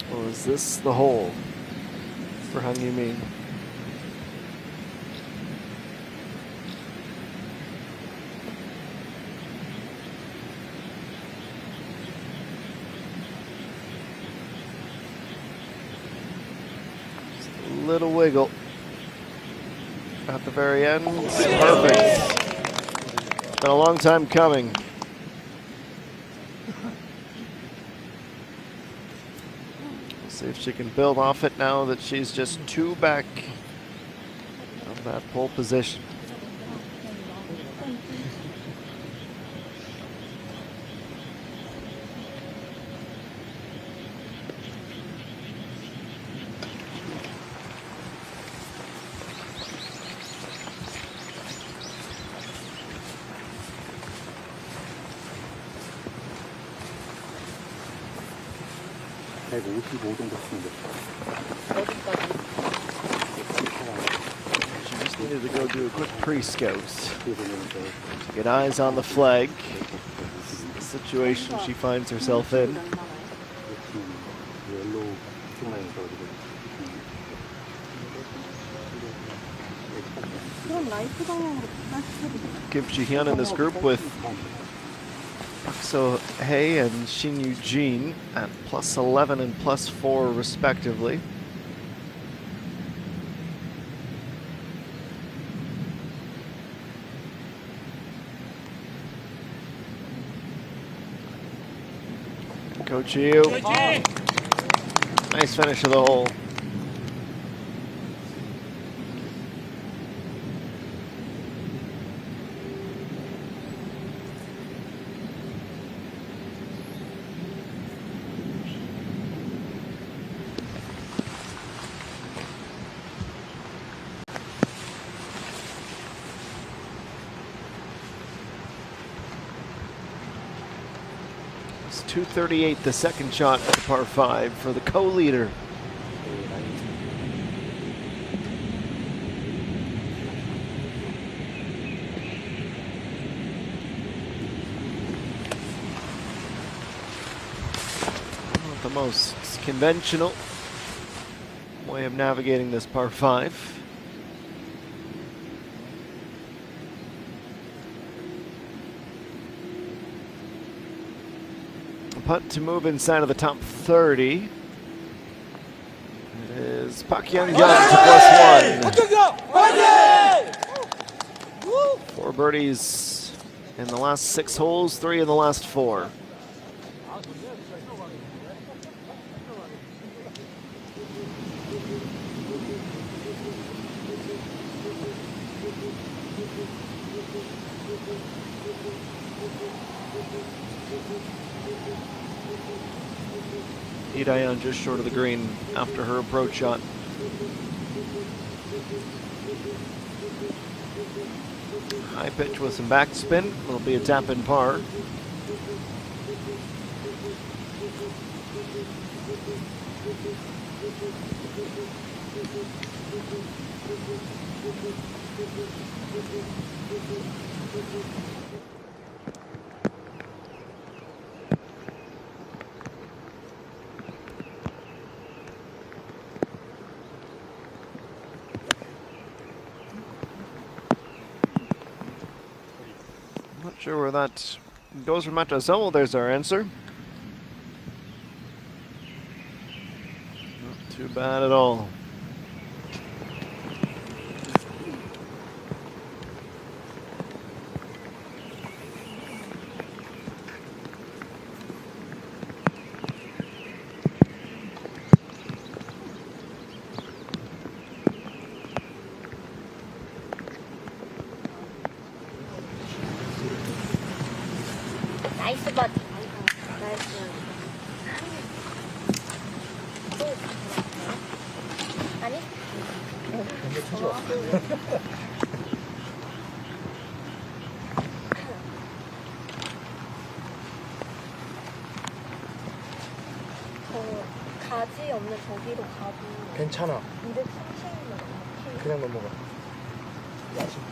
Well, is this the hole for Han Yu-min? Just a little wiggle at the very end. Perfect. Been a long time coming. See if she can build off it now that she's just 2 back of that pole position. She just needed to go do a quick pre-scout to get eyes on the flag. This is the situation she finds herself in. Kim Ji-hyun in this group with So Hae and Shin Yu-jin at +11 and +4 respectively. Coach Yu. Nice finish of the hole. It's 238, the second shot at the par 5 for the co-leader. Not the most conventional way of navigating this par 5. Putt to move inside of the top 30. It is Pak Young to +1. 4 birdies in the last 6 holes, 3 in the last 4. Hirayan just short of the green after her approach shot. High pitch with some backspin. Will be a tap in par. Not sure where that goes from Matasan. Well, there's our answer. Not too bad at all. 나이스 버디. 나이스. 아니? 저 가지 없는 저기로 가도 괜찮아. 230만 그냥 넘어가. 야, 지금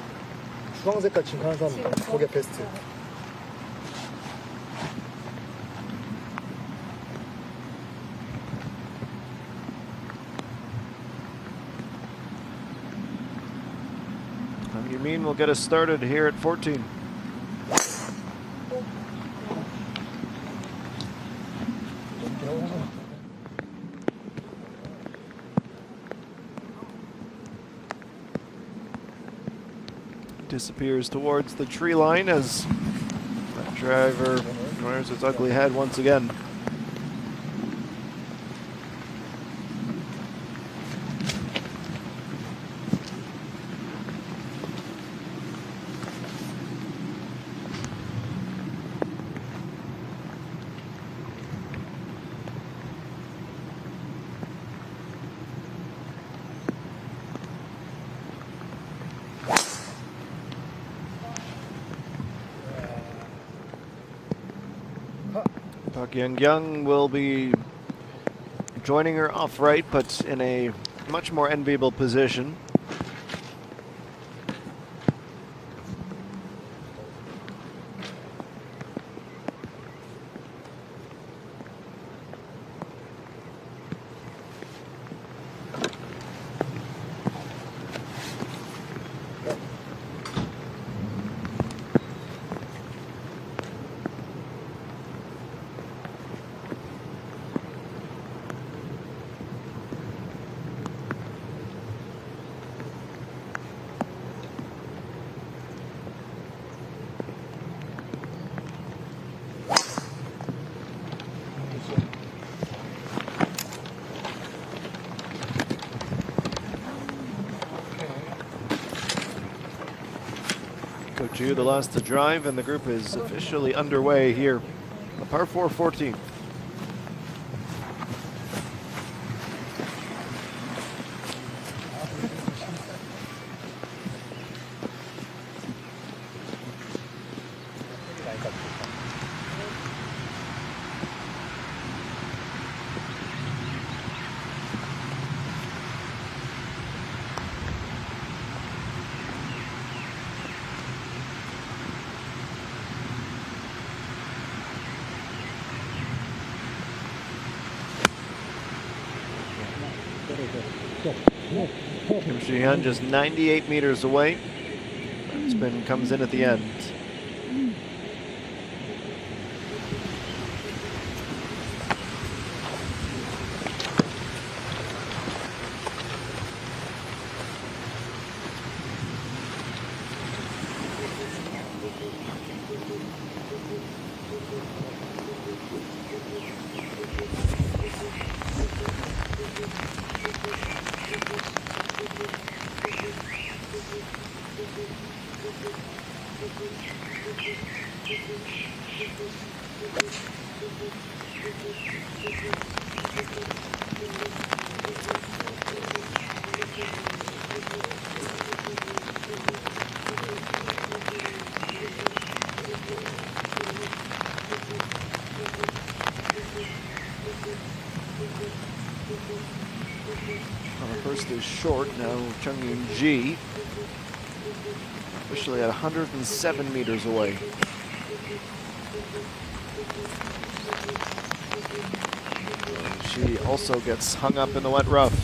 주황 색깔 지금 하는 사람 거기가 베스트. Yumin will get us started here at 14. Disappears towards the tree line as that driver rears its ugly head once again. Park Young will be joining her off right, but in a much more enviable position. Coach Yu, the last to drive, and the group is officially underway here. A par 4 14th. Kim Shi-hyun just 98 meters away. That spin comes in at the end. Well, the first is short. Now Chung Yun-ji officially at 107 meters away. She also gets hung up in the wet rough.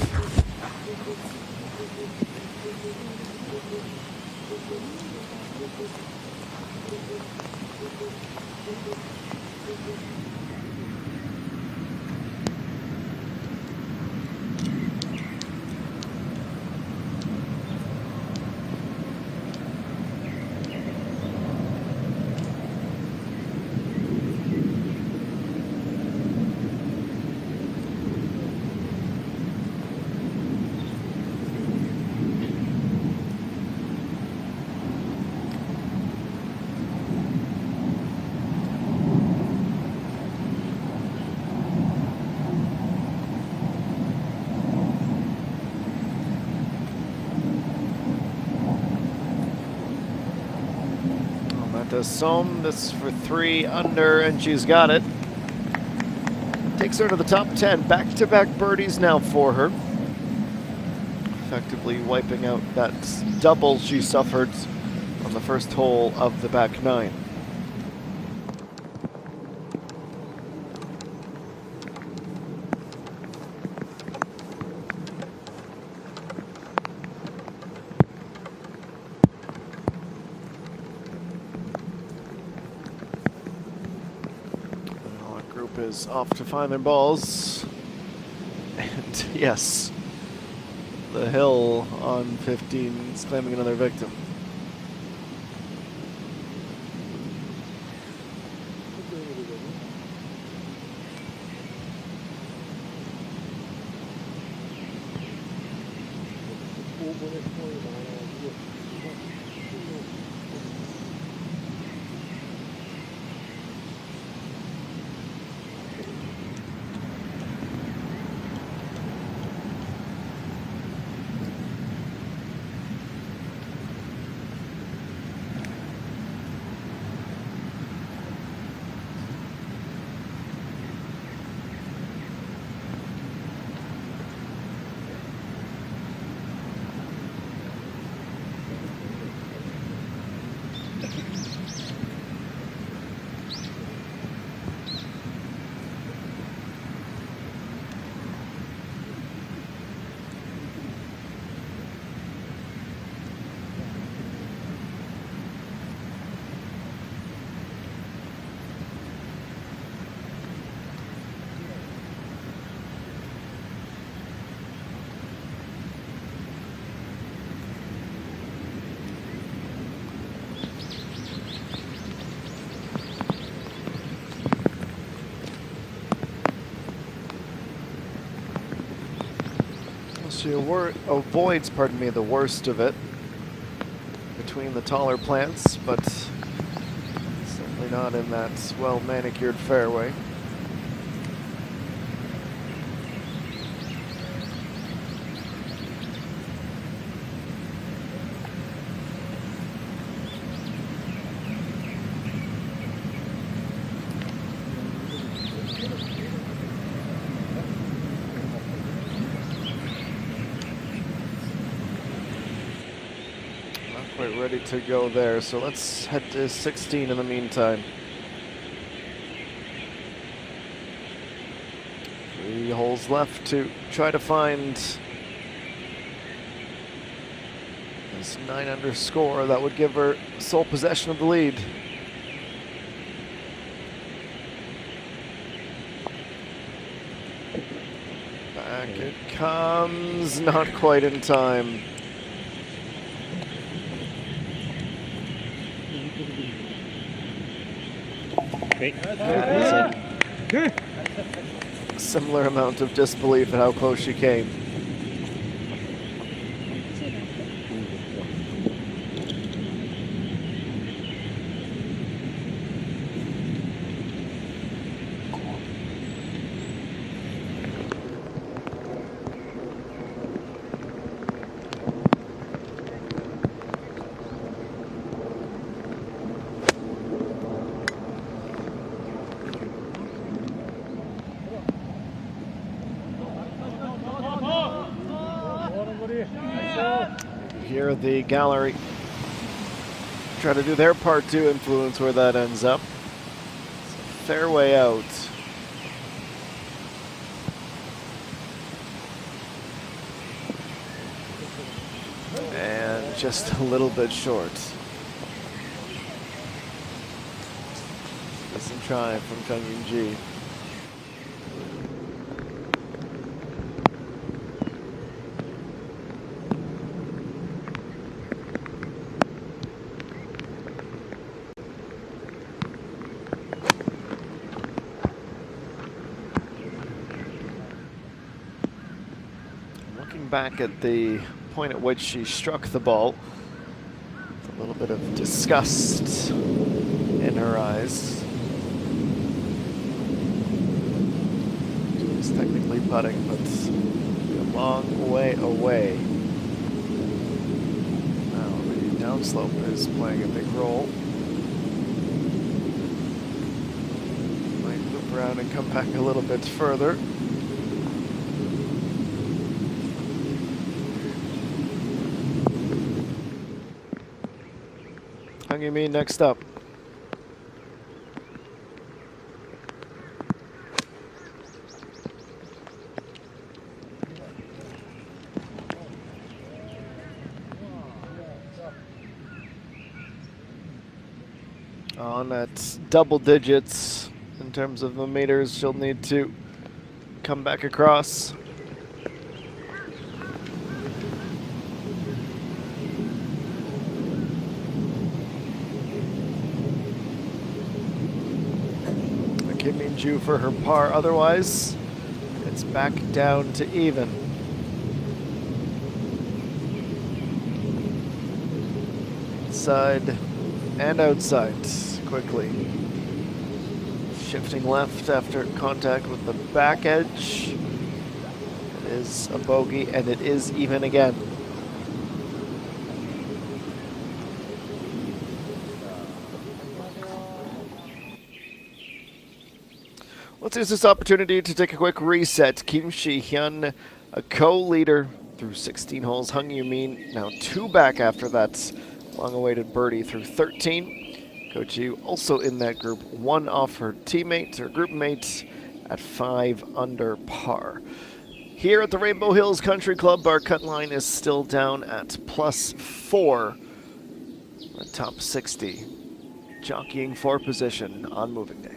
Somme, this for 3 under, and she's got it. Takes her to the top 10. Back-to-back birdies now for her. Effectively wiping out that double she suffered on the first hole of the back 9. Is off to find their balls, and yes, the hill on 15 is claiming another victim. She avoids, pardon me, the worst of it between the taller plants, but certainly not in that well-manicured fairway. Quite ready to go there, so let's head to 16 in the meantime. 3 holes left to try to find this 9 under score that would give her sole possession of the lead. Back it comes, not quite in time. That is a similar amount of disbelief at how close she came. Here the gallery try to do their part to influence where that ends up. It's a fairway out. And just a little bit short. Decent try from Chung Ying-ji. Looking back at the point at which she struck the ball, with a little bit of disgust in her eyes. She's technically putting, but a long way away. Now the downslope is playing a big role. Might loop around and come back a little bit further. Hung Yee-min next up. On at double digits in terms of the meters, she'll need to come back across. Kim Min-ju for her par, otherwise it's back down to even. Inside and outside quickly. Shifting left after contact with the back edge. It is a bogey and it is even again. Let's use this opportunity to take a quick reset. Kim Shi-hyun, a co-leader through 16 holes. Hung Yee-min now 2 back after that long-awaited birdie through 13. Ko Chi also in that group, 1 off her teammate, her group mate, at 5 under par. Here at the Rainbow Hills Country Club, our cut line is still down at +4. The top 60, jockeying for position on moving day.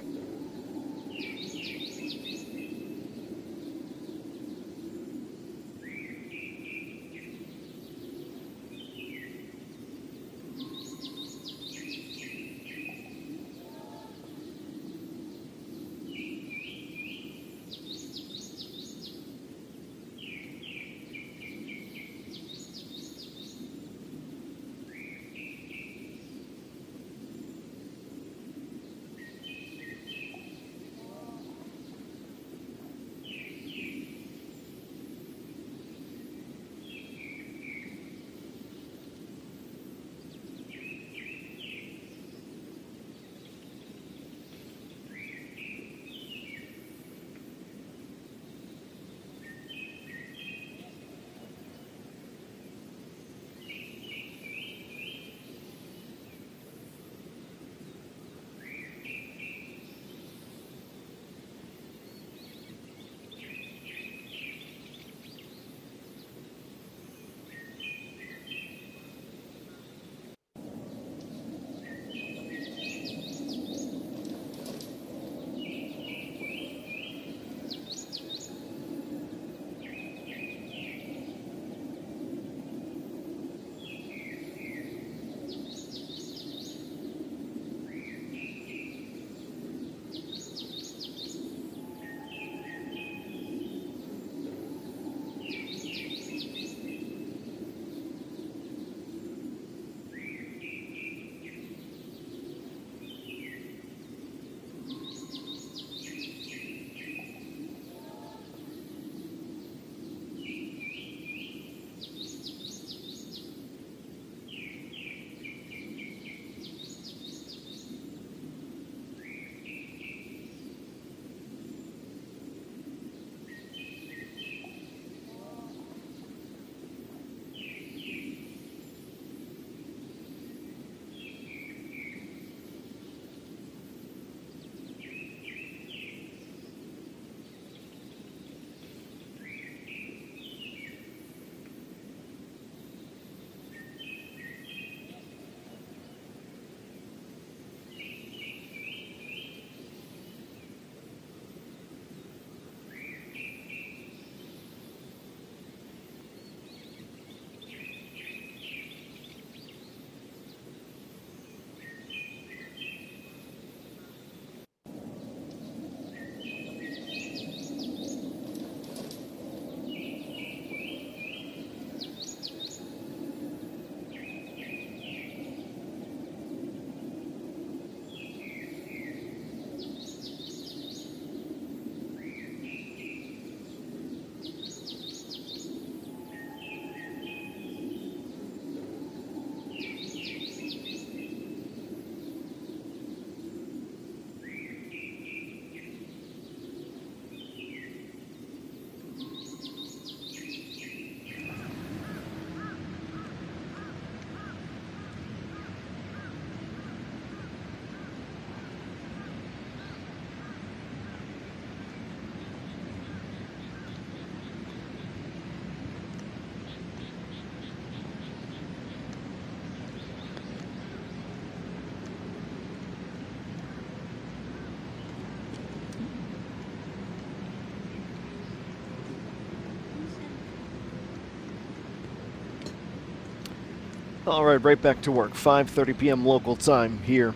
All right, right back to work. 5:30 p.m. local time here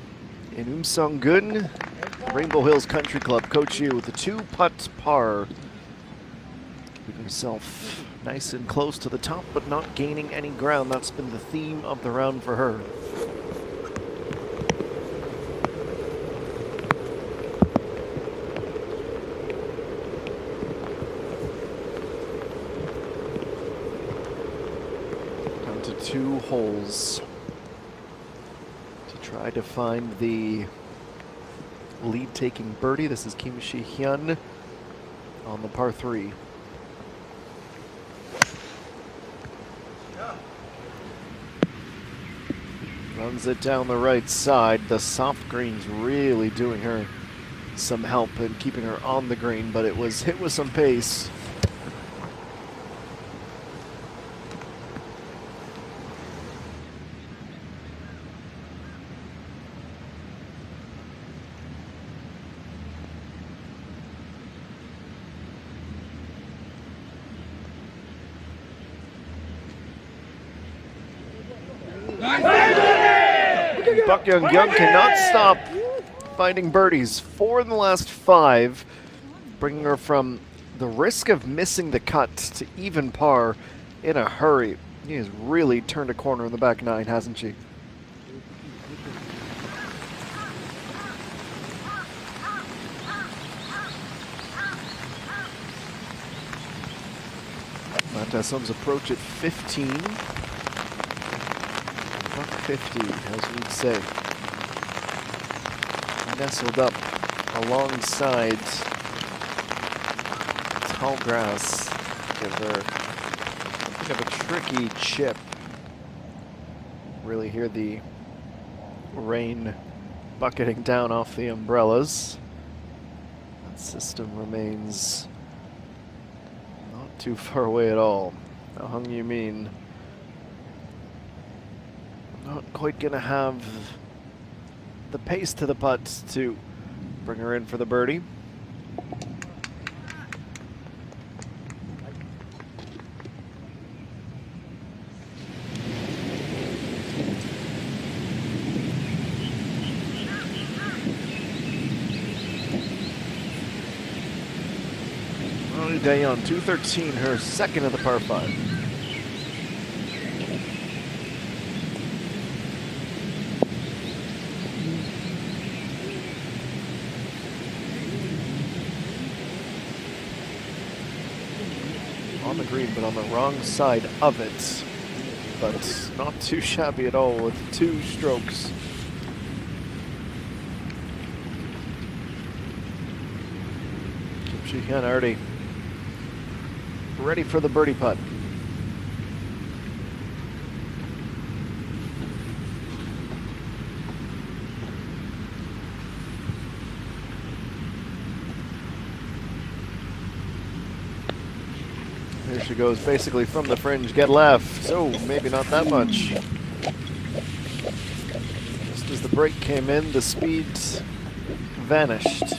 in Umsongun, Rainbow Hills Country Club. Coach Yu with a 2-putt par. Keeping herself nice and close to the top, but not gaining any ground. That's been the theme of the round for her. Down to 2 holes to try to find the lead-taking birdie. This is Kim Si-hyun on the par 3. Runs it down the right side. The soft green's really doing her some help and keeping her on the green, but it was hit with some pace. Buck Young cannot stop finding birdies. 4 in the last 5, bringing her from the risk of missing the cut to even par in a hurry. She has really turned a corner in the back 9, hasn't she? Matasom's approach at 15. 50, as we'd say. Nestled up alongside tall grass. Give her a bit of a tricky chip. Really hear the rain bucketing down off the umbrellas. That system remains not too far away at all. Now Hung Yoo-min not quite gonna have the pace to the putts to bring her in for the birdie. Ronnie Dayon, 213, her second of the par 5. On the green, but on the wrong side of it. But not too shabby at all with 2 strokes. Kim Si-hyun already ready for the birdie putt. There she goes, basically from the fringe, get left. So maybe not that much. Just as the break came in, the speed vanished.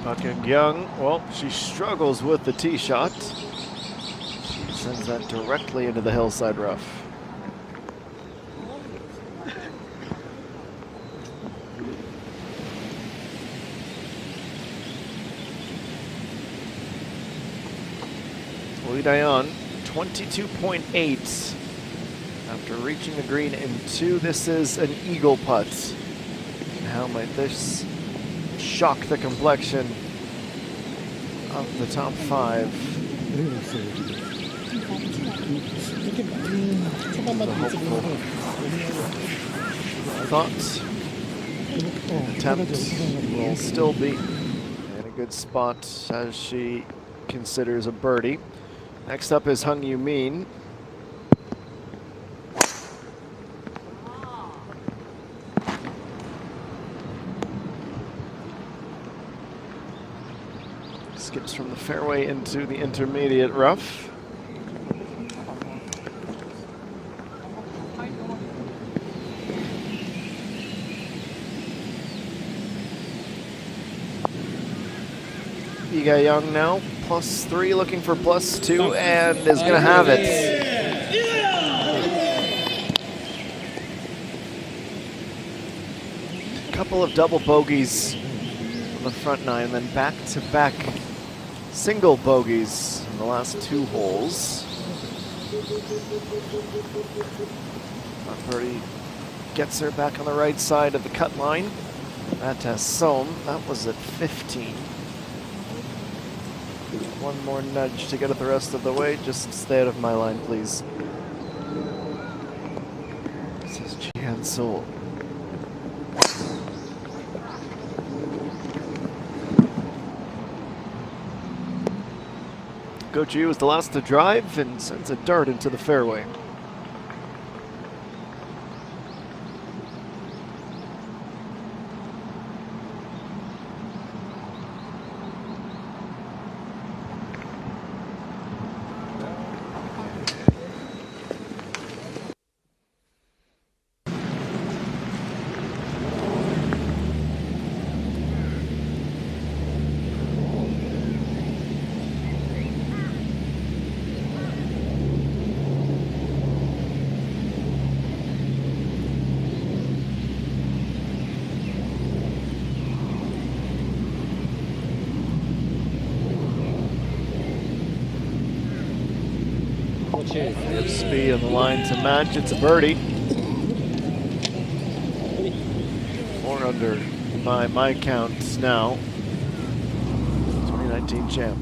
Buck Young, well, she struggles with the tee shot. She sends that directly into the hillside rough. Lee Dayon, 22.8 after reaching the green in 2. This is an eagle putt. And how might this shock the complexion of the top 5? The hopeful thought attempt will still be in a good spot as she considers a birdie. Next up is Hung Yoo-min. Skips from the fairway into the intermediate rough. Yiga Young now, +3, looking for +2, and is going to have it. Couple of double bogeys on the front nine, then back-to-back single bogeys in the last 2 holes. Birdie gets her back on the right side of the cut line. That was at 15. One more nudge to get it the rest of the way. Just stay out of my line, please. This is Jihan Seoul. Coach Yu is the last to drive and sends a dart into the fairway. Speed on the line to match. It's a birdie. 4 under by my count now. 2019 champ.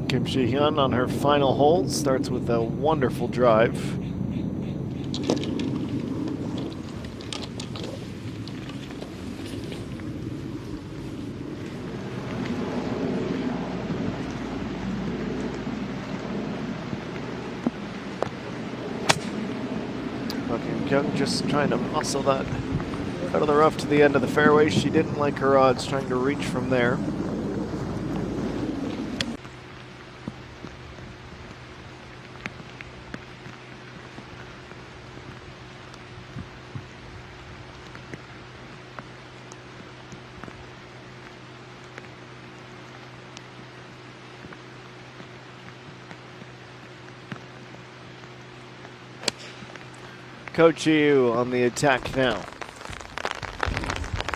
Kim Ji-hyun on her final hole starts with a wonderful drive. Kim Kyung just trying to muscle that out of the rough to the end of the fairway. She didn't like her odds trying to reach from there. Coach Yu on the attack now.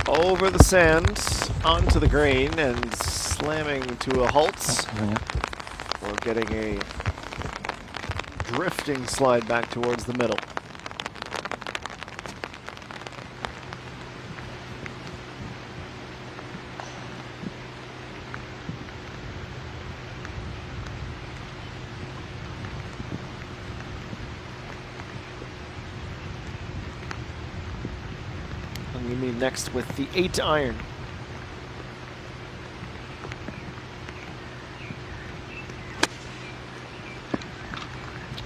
Over the sand, onto the green, and slamming to a halt. Or getting a drifting slide back towards the middle. Next with the 8 iron.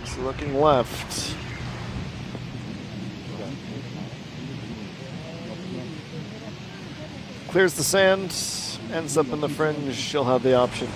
Just looking left. Clears the sand, ends up in the fringe. She'll have the option.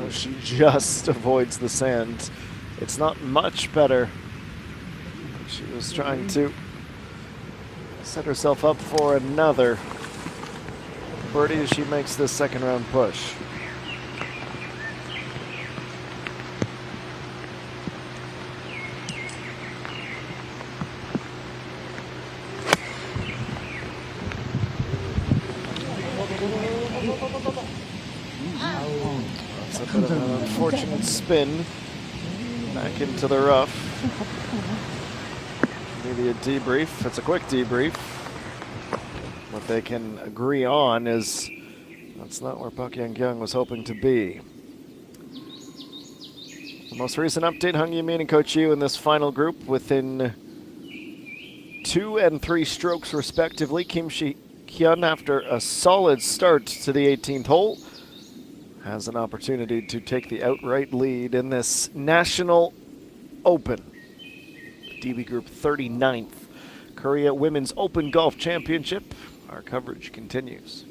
She just avoids the sand. It's not much better. She was trying to set herself up for another birdie as she makes this second round push. Bit of an unfortunate spin back into the rough. Maybe a debrief. It's a quick debrief. What they can agree on is that's not where Park Yang-kyung was hoping to be. The most recent update, Hung Yoo-min and Coach Yu in this final group within 2 and 3 strokes respectively. Kim Shi-hyun, after a solid start to the 18th hole, has an opportunity to take the outright lead in this National Open. DB Group 39th Korea Women's Open Golf Championship. Our coverage continues.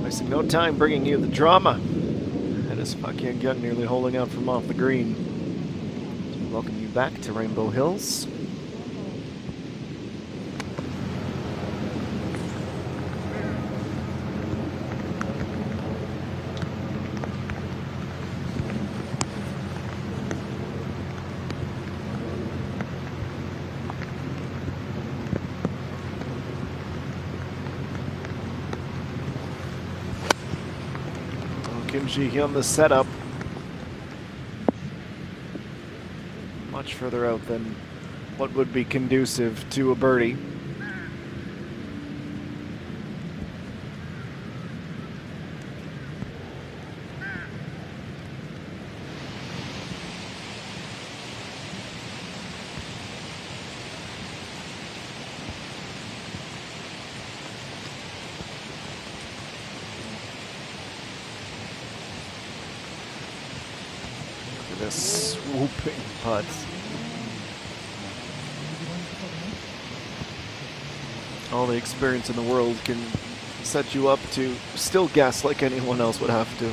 Wasting no time bringing you the drama. And as Park Yang-kyung nearly holding out from off the green. Welcome you back to Rainbow Hills. Kim Ji-hyun, the setup. Much further out than what would be conducive to a birdie. this swooping putt. All the experience in the world can set you up to still guess like anyone else would have to.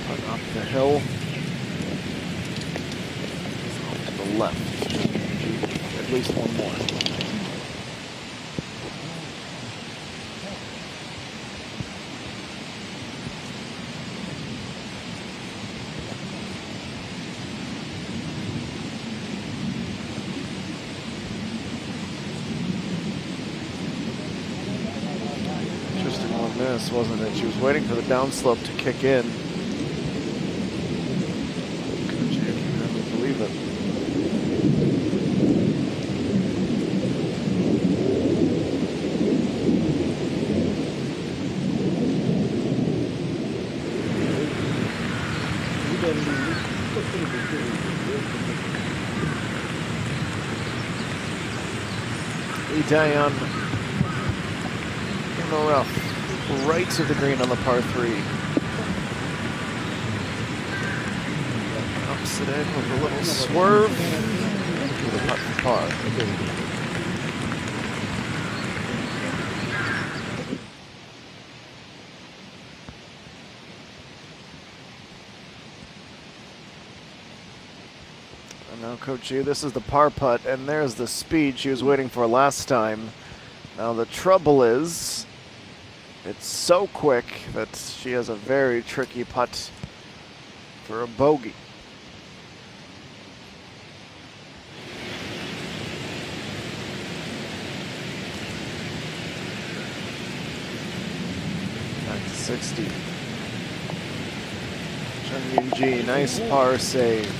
Putt up the hill. Left. At least one more. Interesting on this, wasn't it? She was waiting for the downslope to kick in. Could you really believe it? Dayon in the rough, right to the green on the par 3. Ups it in with a little swerve. With a putt for par. Now, Coach Yu, this is the par putt, and there's the speed she was waiting for last time. Now, the trouble is, it's so quick that she has a very tricky putt for a bogey. Back to 60. Chun Yun-ji, nice par save.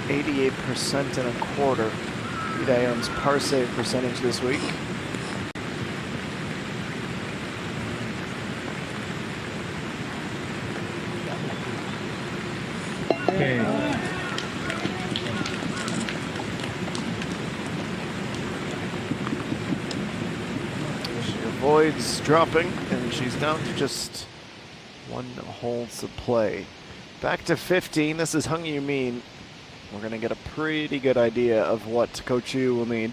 .88 and a quarter. Dayon's par save percentage this week. Okay. She avoids dropping, and she's down to just 1 hole to play. Back to 15. This is Hung Yu Min. We're going to get a pretty good idea of what Coach Yu will need.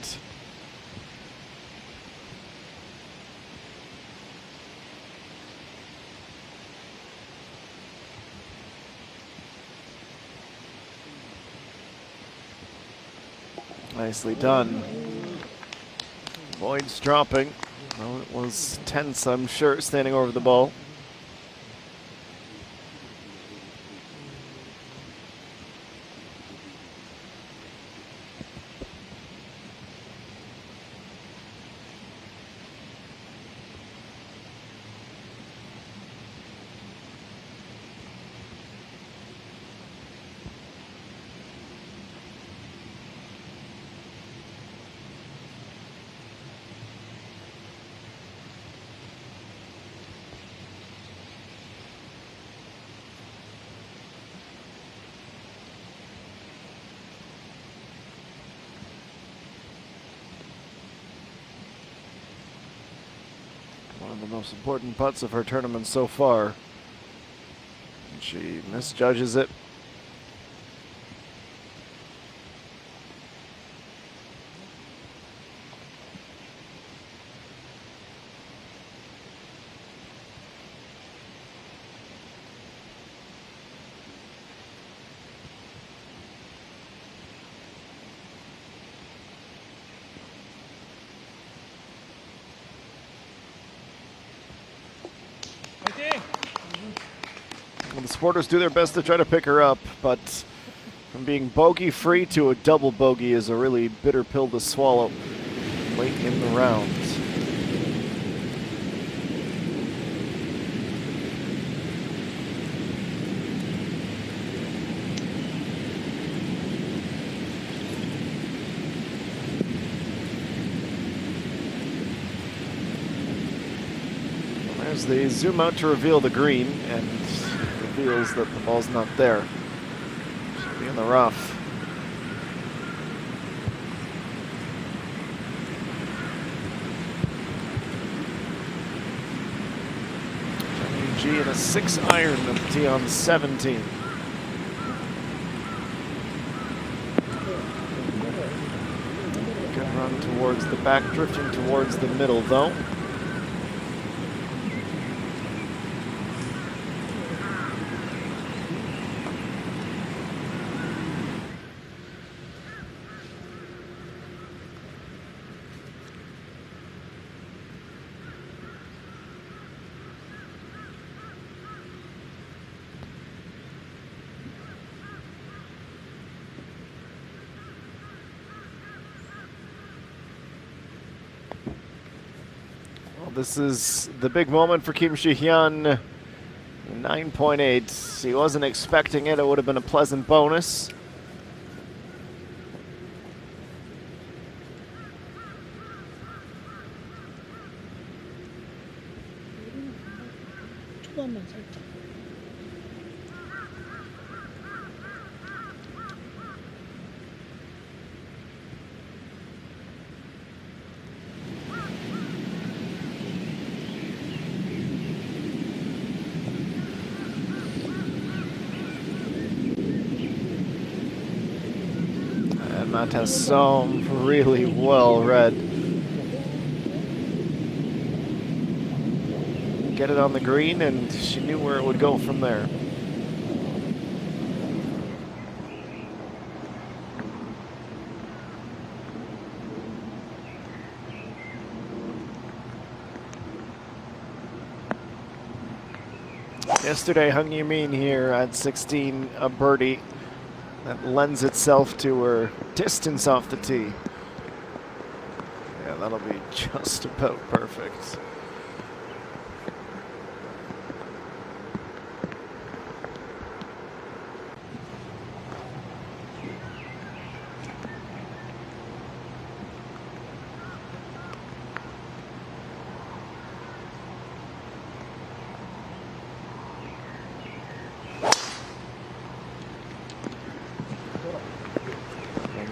Nicely done. Boyd's dropping. Well, it was tense, I'm sure, standing over the ball. One of the most important putts of her tournament so far. And she misjudges it. Well, the supporters do their best to try to pick her up, but From being bogey-free to a double bogey is a really bitter pill to swallow late in the round. There's the zoom out to reveal the green, and reveals that the ball's not there. Should be in the rough. ENG and a 6-iron at the tee on 17. Good run towards the back, drifting towards the middle though. This is the big moment for Kim Shi-hyun. 9.8. He wasn't expecting it. It would have been a pleasant bonus. Matt has so really well read. Get it on the green, and she knew where it would go from there. Yesterday, Hung Yoo-min here at 16, a birdie that lends itself to her distance off the tee. Yeah, that'll be just about perfect.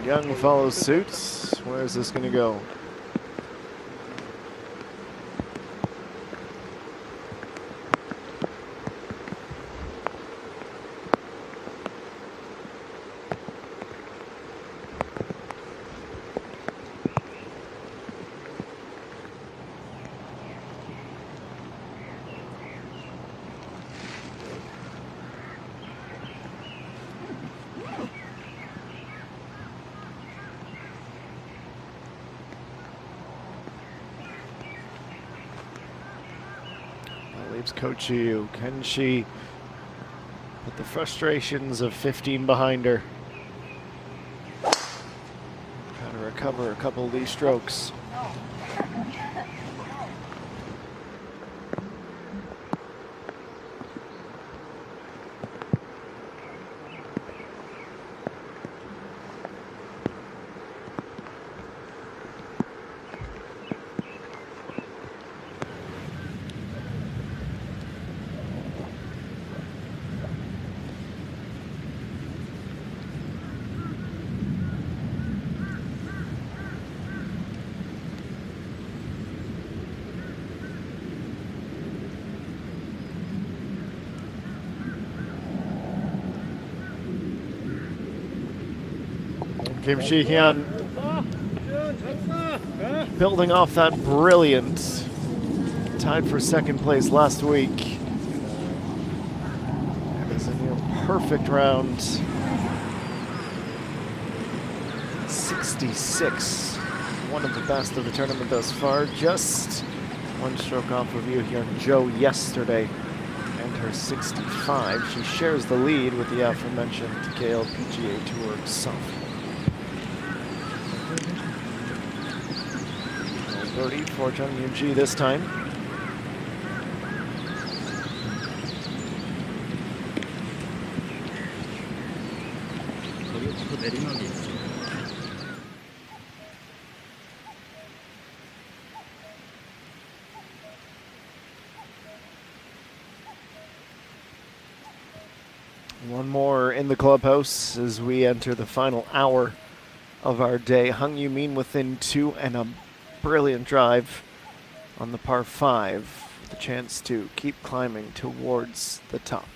Young follows suit. Where is this going to go? Coach Yu, can she put the frustrations of 15 behind her? Try to recover a couple of these strokes. Kim Shi-hyun building off that brilliant, tied for second place last week. It is a near perfect round. 66, one of the best of the tournament thus far. Just one stroke off of Yoo Hyun Jo yesterday and her 65. She shares the lead with the aforementioned KLPGA Tour sophomore. Birdie for Jung Yoon-ji this time. One more in the clubhouse as we enter the final hour of our day. Hung Yoo-min within 2 and a brilliant drive on the par 5 with the chance to keep climbing towards the top.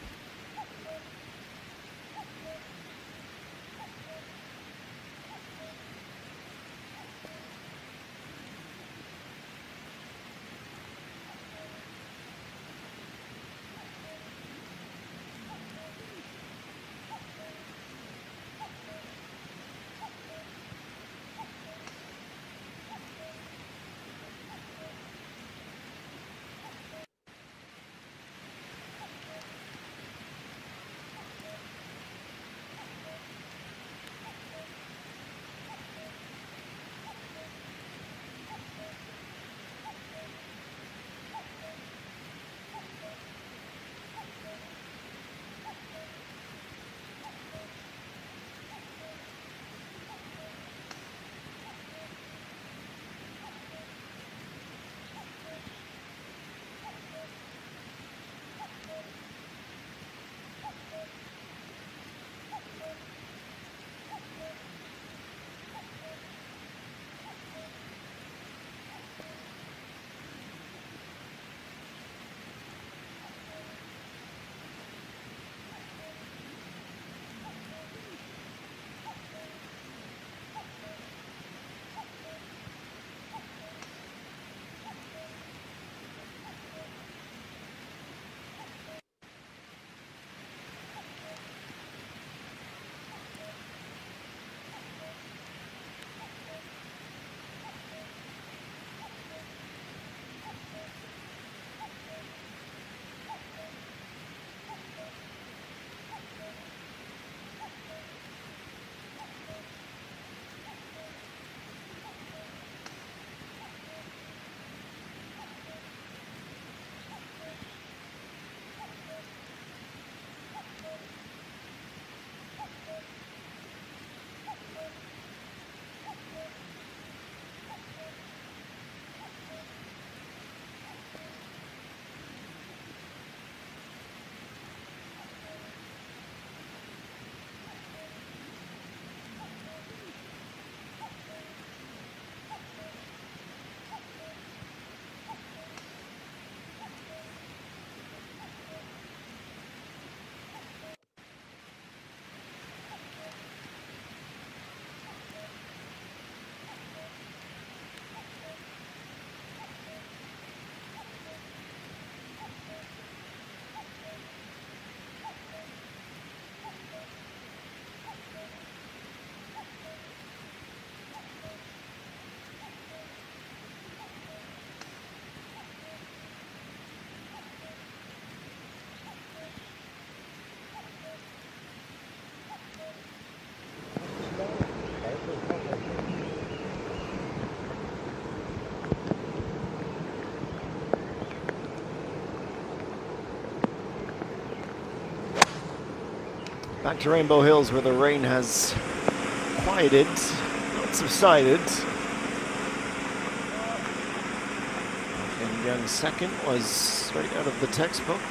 Back to Rainbow Hills where the rain has quieted, not subsided. And Young's second was right out of the textbook.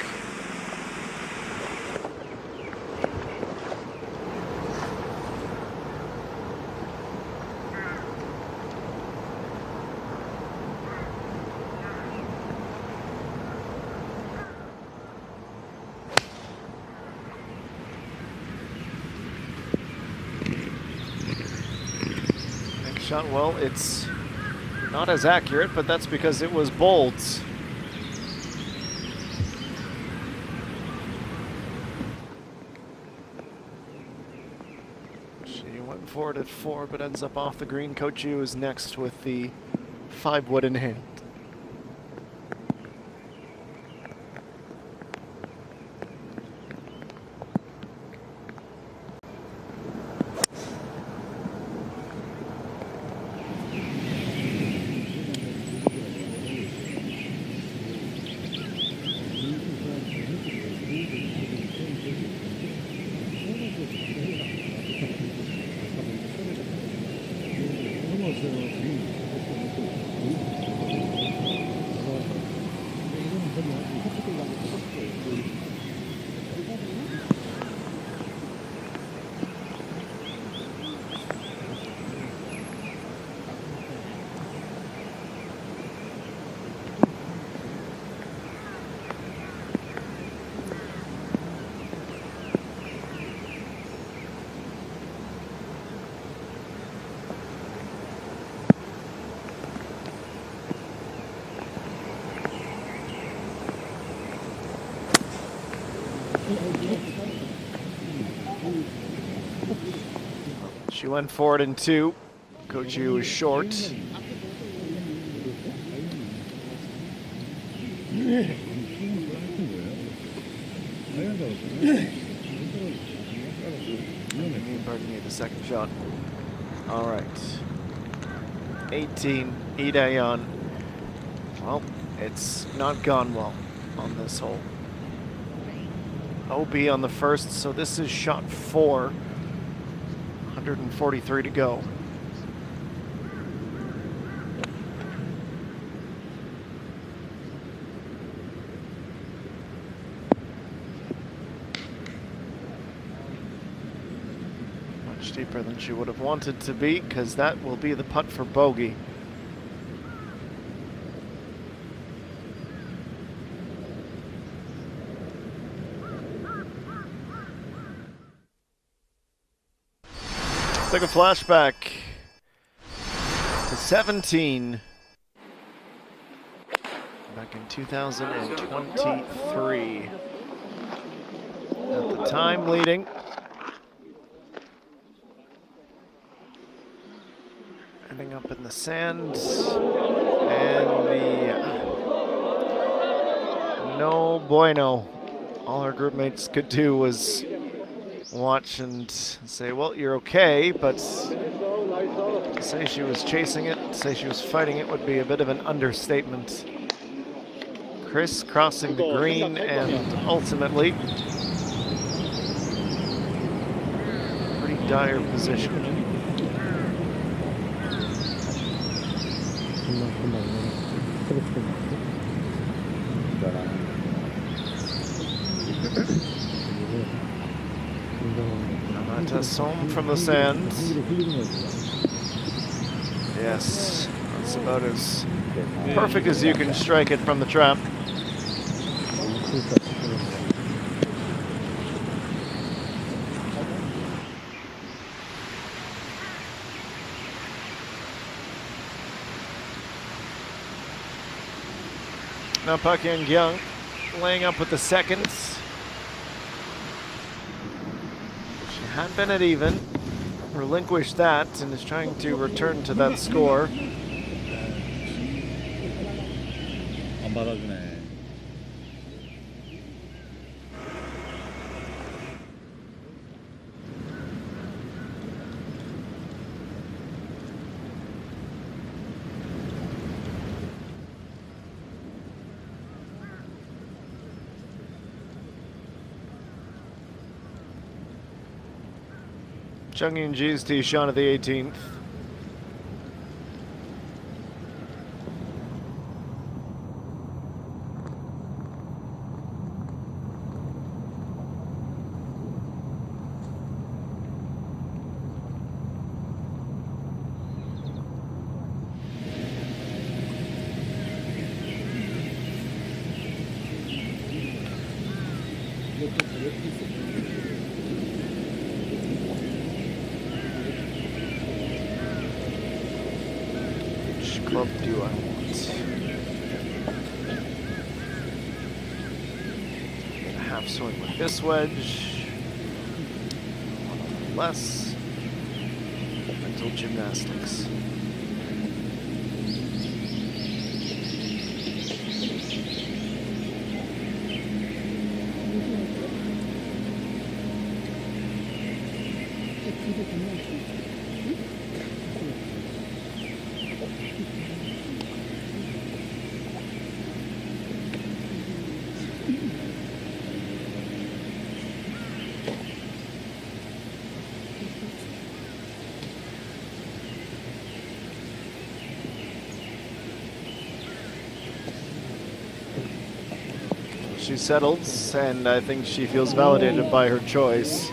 Shot well, it's not as accurate, but that's because it was bowled. She went for it at 4, but ends up off the green. Coach Yu is next with the 5-wood in hand. She went for it in 2. Coach Yu was short. Pardon me, the second shot. All right. 18, Lee Dae-yeon. Well, it's not gone well on this hole. OB on the first, so this is shot 4. 143 to go. Much deeper than she would have wanted to be, because that will be the putt for bogey. Take a flashback to 17 back in 2023. At the time leading. Ending up in the sand. And no bueno. All her group mates could do was watch and say, well, you're okay, but to say she was chasing it, say she was fighting it would be a bit of an understatement. Chris crossing the green and ultimately pretty dire position. Amatas home from the sand. Yes, that's about as perfect as you can strike it from the trap. Now Park Yang laying up with the seconds. She had been at even, relinquished that, and is trying to return to that score. 안 받아주네. Chung Eun-ji's tee shot of the 18th. Which club do I want? Get a half swing with this wedge. One less. Mental gymnastics. she settles, and I think she feels validated by her choice.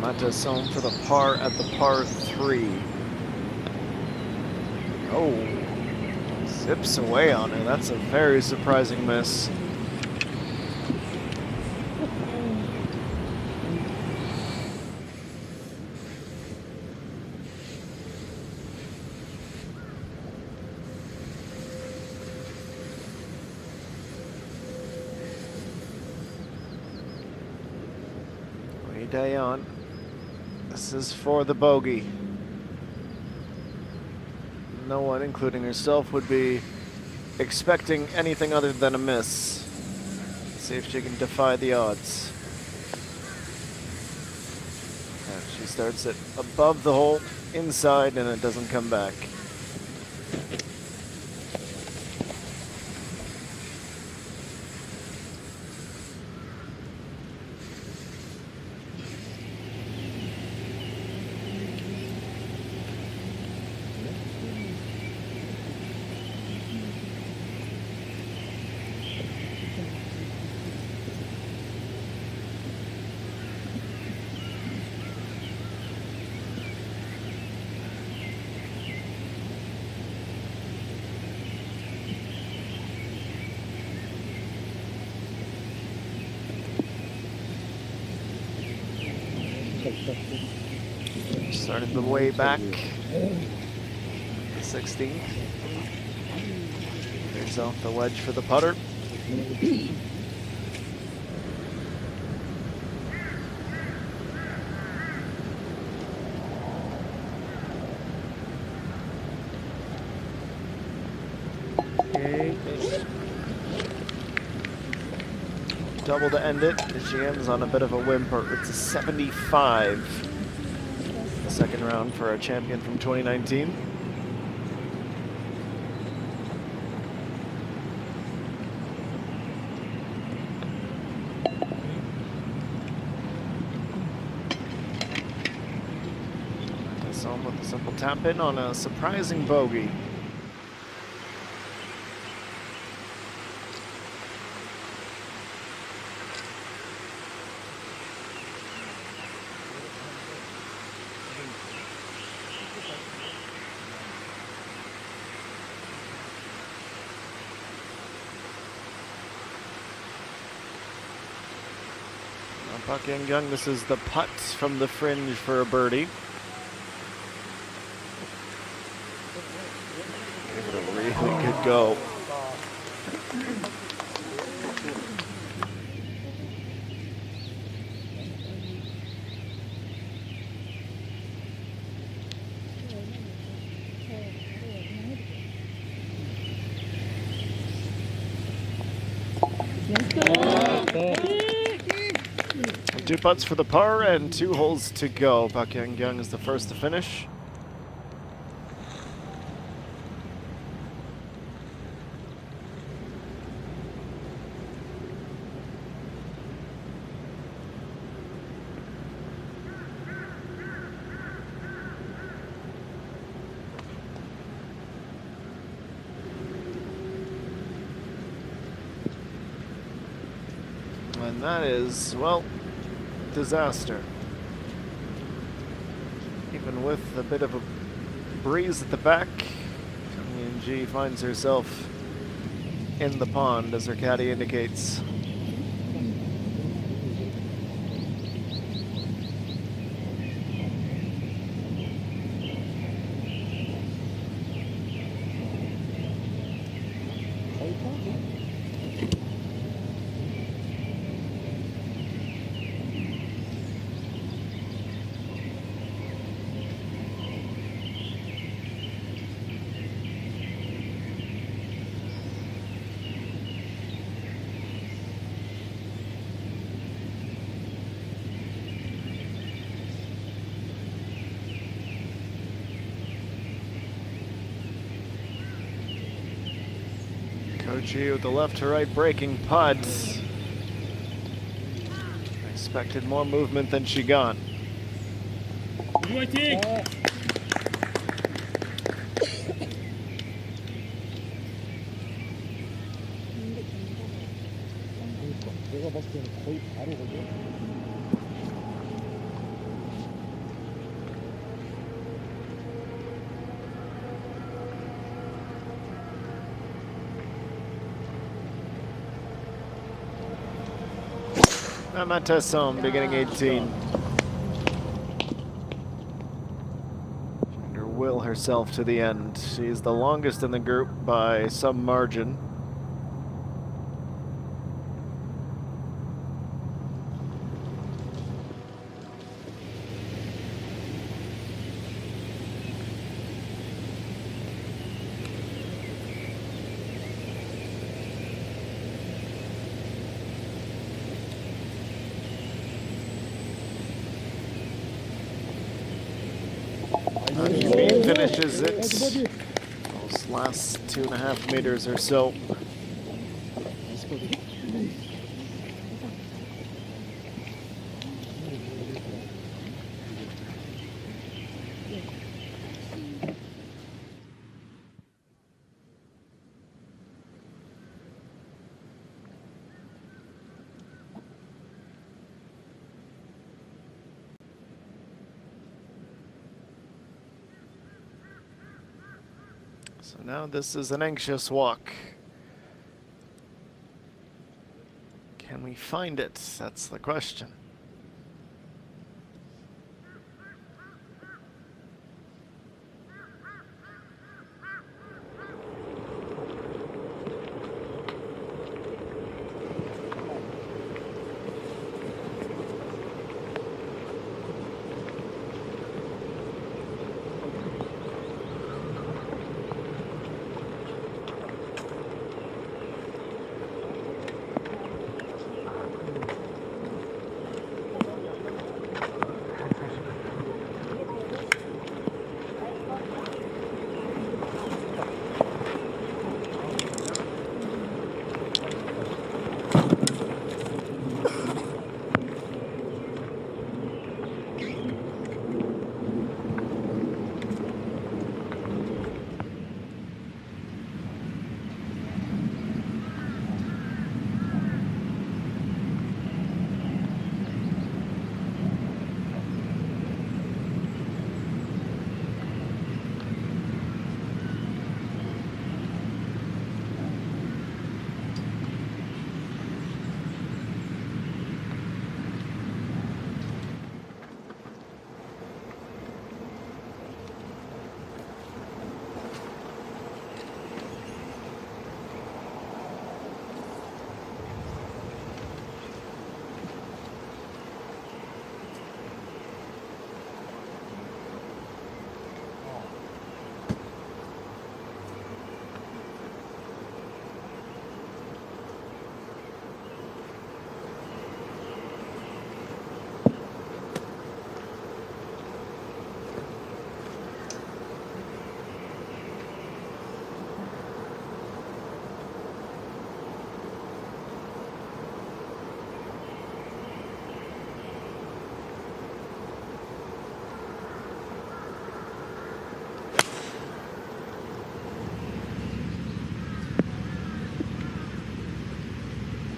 Mata's home for the par at the par 3. Oh, zips away on her. That's a very surprising miss. Way day on. This is for the bogey. No one, including herself, would be expecting anything other than a miss. Let's see if she can defy the odds. And she starts it above the hole, inside, and it doesn't come back. Started the way back. 16th. There's off the wedge for the putter. Double to end it. She ends on a bit of a whimper. It's a 75. The second round for our champion from 2019. That's on with a simple tap in on a surprising bogey. Park Yang-young, this is the putt from the fringe for a birdie. Give it a really good go. Two putts for the par and 2 holes to go. Park Yang-young is the first to finish. And that is, well, disaster. Even with a bit of a breeze at the back, ENG finds herself in the pond, as her caddy indicates. Archie with the left to right breaking putt. Expected more movement than she got. 화이팅! 그러니까 내가 봤을 때는 거의 바로거든. Amatesson beginning 18. Her will herself to the end. She's the longest in the group by some margin. Yumi finishes it. Those last 2.5 meters or so. So now this is an anxious walk. Can we find it? That's the question.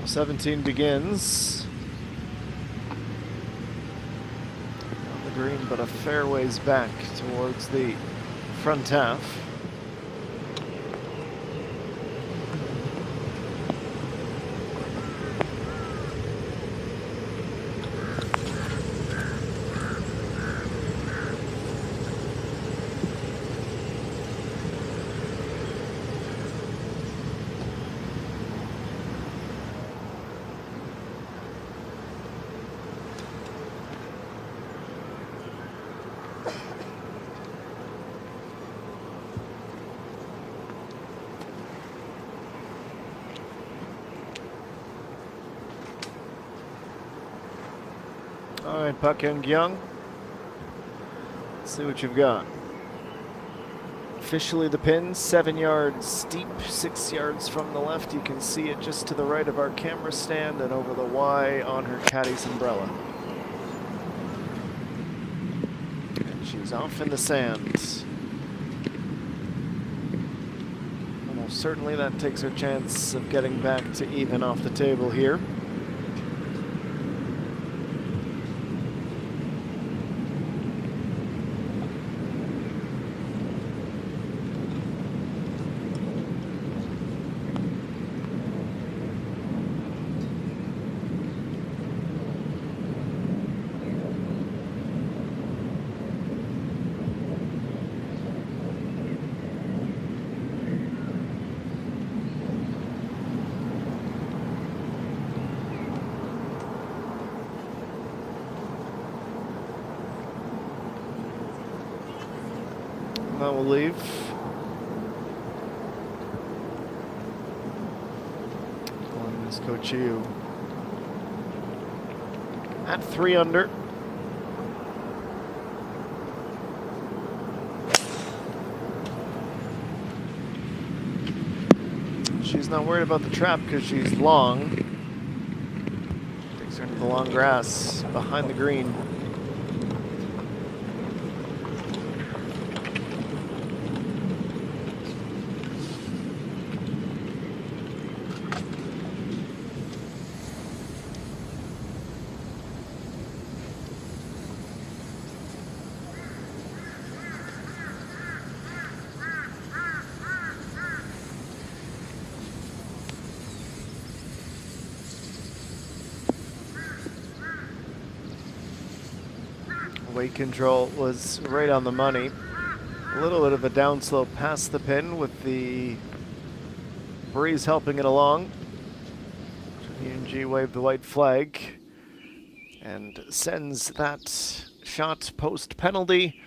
Well, 17 begins. On the green, but a fair ways back towards the front half. All right, Pak Young, let's see what you've got. Officially the pin, 7 yards steep, 6 yards from the left. You can see it just to the right of our camera stand and over the Y on her caddy's umbrella. And she's off in the sand. Almost certainly that takes her chance of getting back to even off the table here. That will leave. On Miss Kochiu at 3 under. She's not worried about the trap because she's long. Takes her into the long grass behind the green. Weight control was right on the money. A little bit of a downslope past the pin with the breeze helping it along. ENG waved the white flag and sends that shot post penalty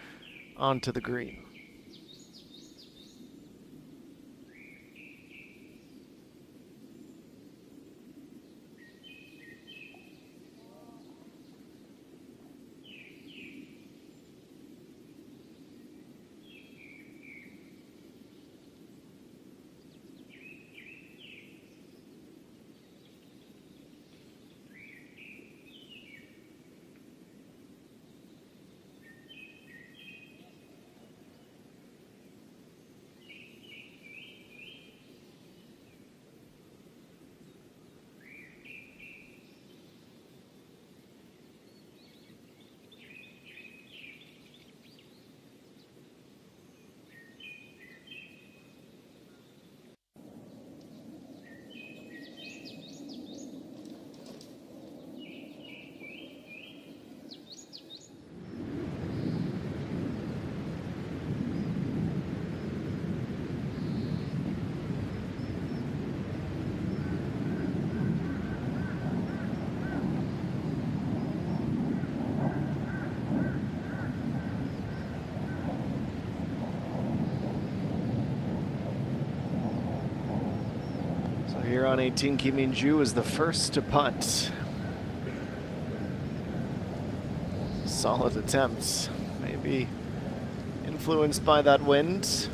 onto the green. Here on 18, Kim Min-ju is the first to putt. Solid attempts, maybe influenced by that wind.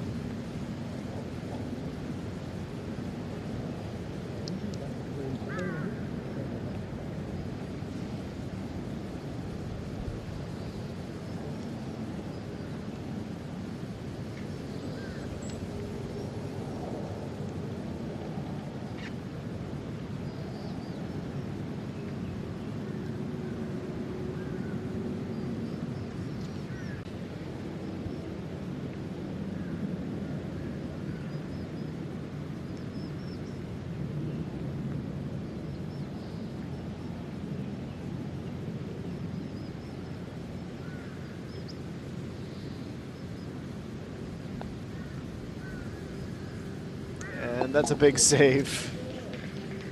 And that's a big save.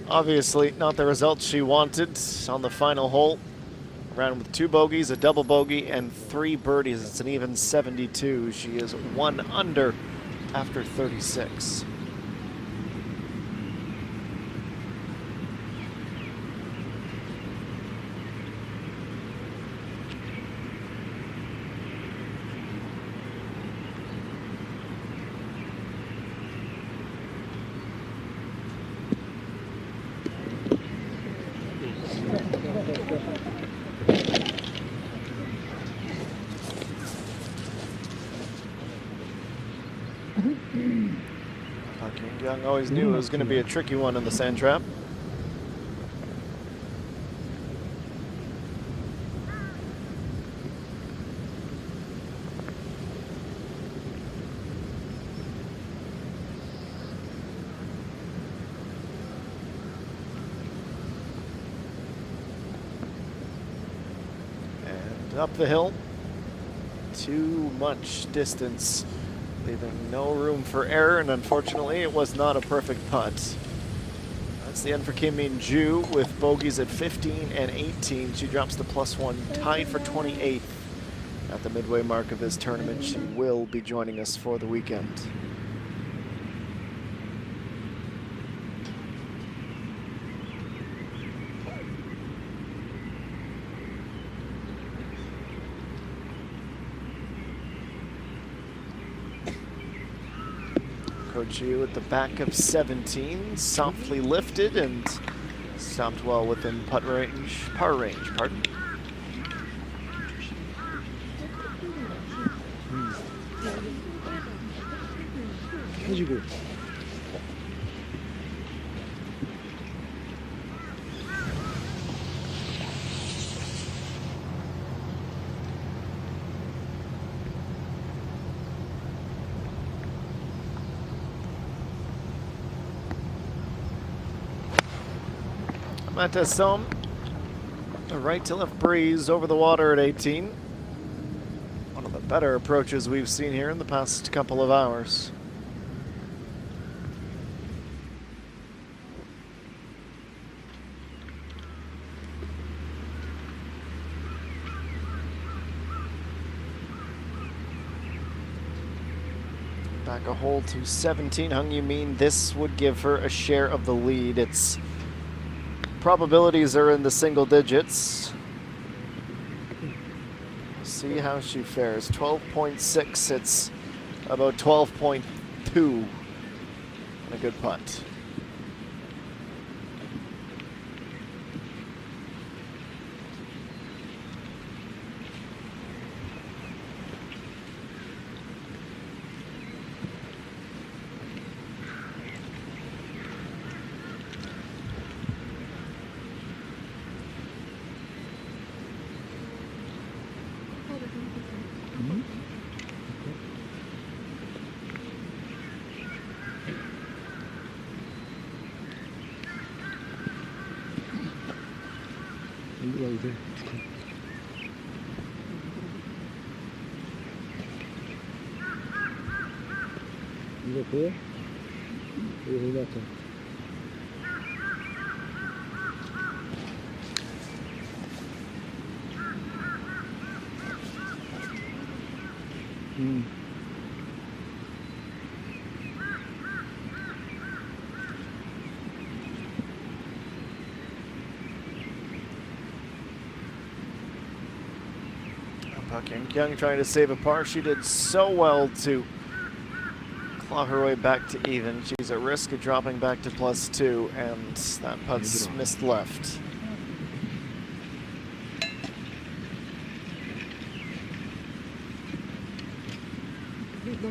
Obviously not the result she wanted on the final hole. Ran with 2 bogeys, a double bogey, and 3 birdies. It's an even 72. She is 1 under after 36. Young always knew it was going to be a tricky one in the sand trap. And up the hill. Too much distance, leaving no room for error, and unfortunately it was not a perfect putt. That's the end for Kim Min Ju with bogeys at 15 and 18. She drops to +1, tied for 28th at the midway mark of this tournament. She will be joining us for the weekend. Yu at the back of 17, softly lifted and stopped well within par range, pardon. 해주고. Matasson, a right to left breeze over the water at 18. One of the better approaches we've seen here in the past couple of hours. Back a hole to 17. Hung Yu-min, this would give her a share of the lead. It's probabilities are in the single digits. See how she fares. 12.6, it's about 12.2. And a good putt. 이거 보여? 이거 얼마큼? Park Young trying to save a par. She did so well to claw her way back to even. She's at risk of dropping back to +2, and that putt's missed left. She'll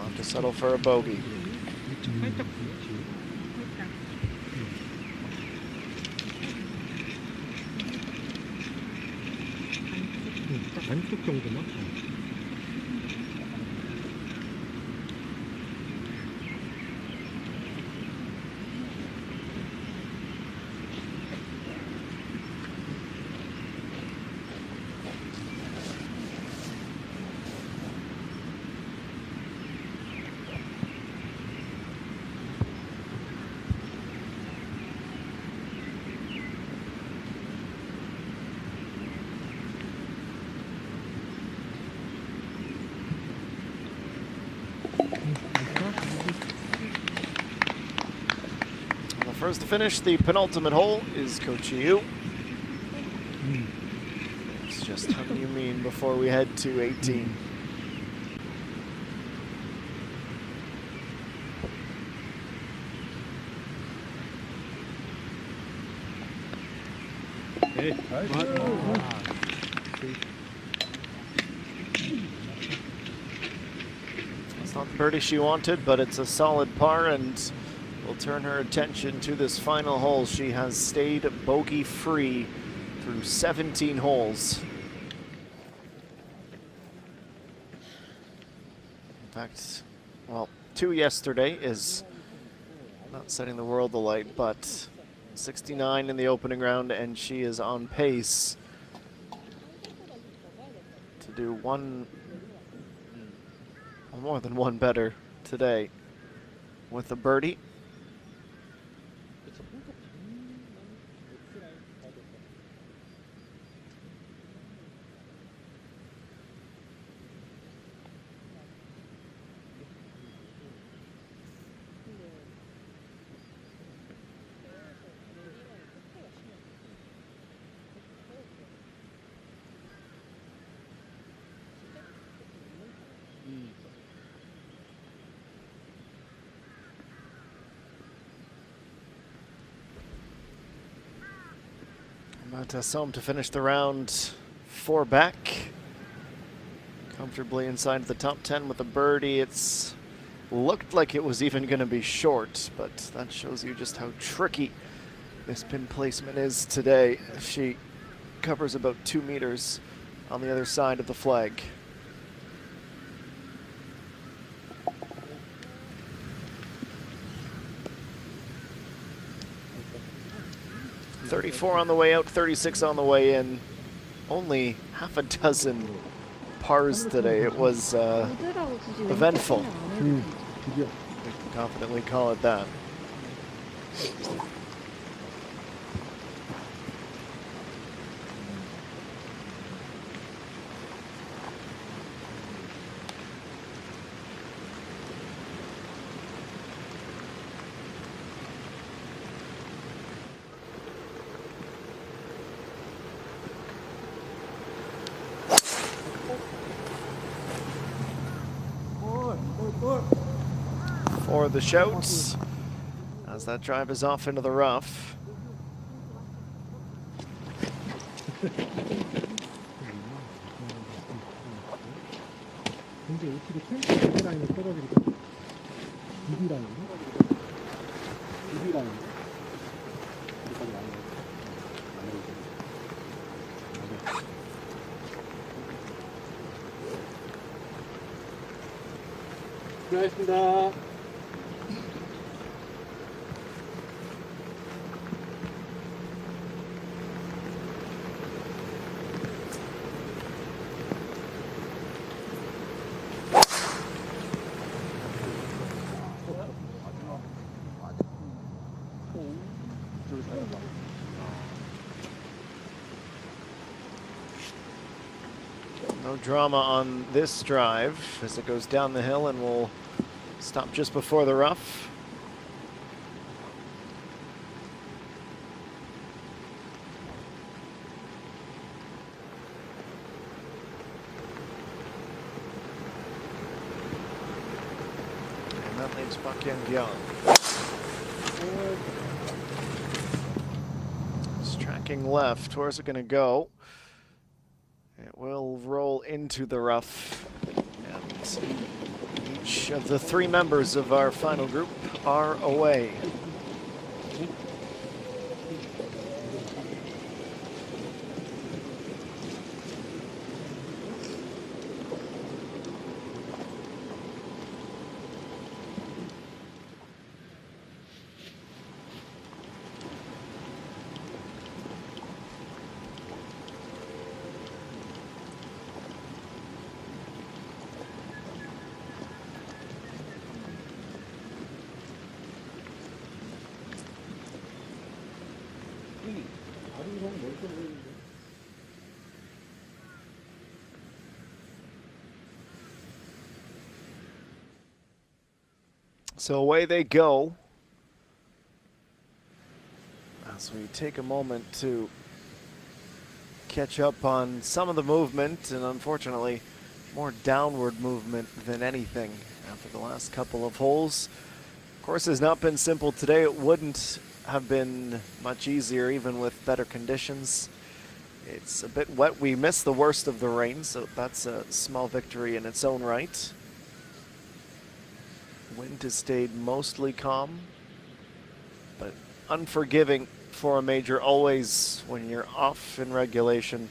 have to settle for a bogey. 반쪽 정도만? First to finish the penultimate hole is Coach Yu. It's just Hung Yu-min before we head to 18. 네. It's not the birdie she wanted, but it's a solid par and will turn her attention to this final hole. She has stayed bogey-free through 17 holes. In fact, well, 2 yesterday is not setting the world alight, but 69 in the opening round, and she is on pace to do one, or more than one better today with a birdie. Home to finish the round 4 back. Comfortably inside the top 10 with a birdie. It's looked like it was even going to be short, but that shows you just how tricky this pin placement is today. She covers about 2 meters on the other side of the flag. .34 on the way out, 36 on the way in. Only half a dozen pars today. It was eventful. We can confidently call it that. For the shouts as that drive is off into the rough. 수고하셨습니다. No drama on this drive as it goes down the hill and will stop just before the rough. And that leaves Young. It's tracking left. Where's it going to go? It will roll into the rough, and each of the 3 members of our final group are away. So away they go. As we take a moment to catch up on some of the movement, and unfortunately more downward movement than anything after the last couple of holes. Course has not been simple today. It wouldn't have been much easier even with better conditions. It's a bit wet. We missed the worst of the rain, so that's a small victory in its own right. Wind has stayed mostly calm, but unforgiving for a major always when you're off in regulation,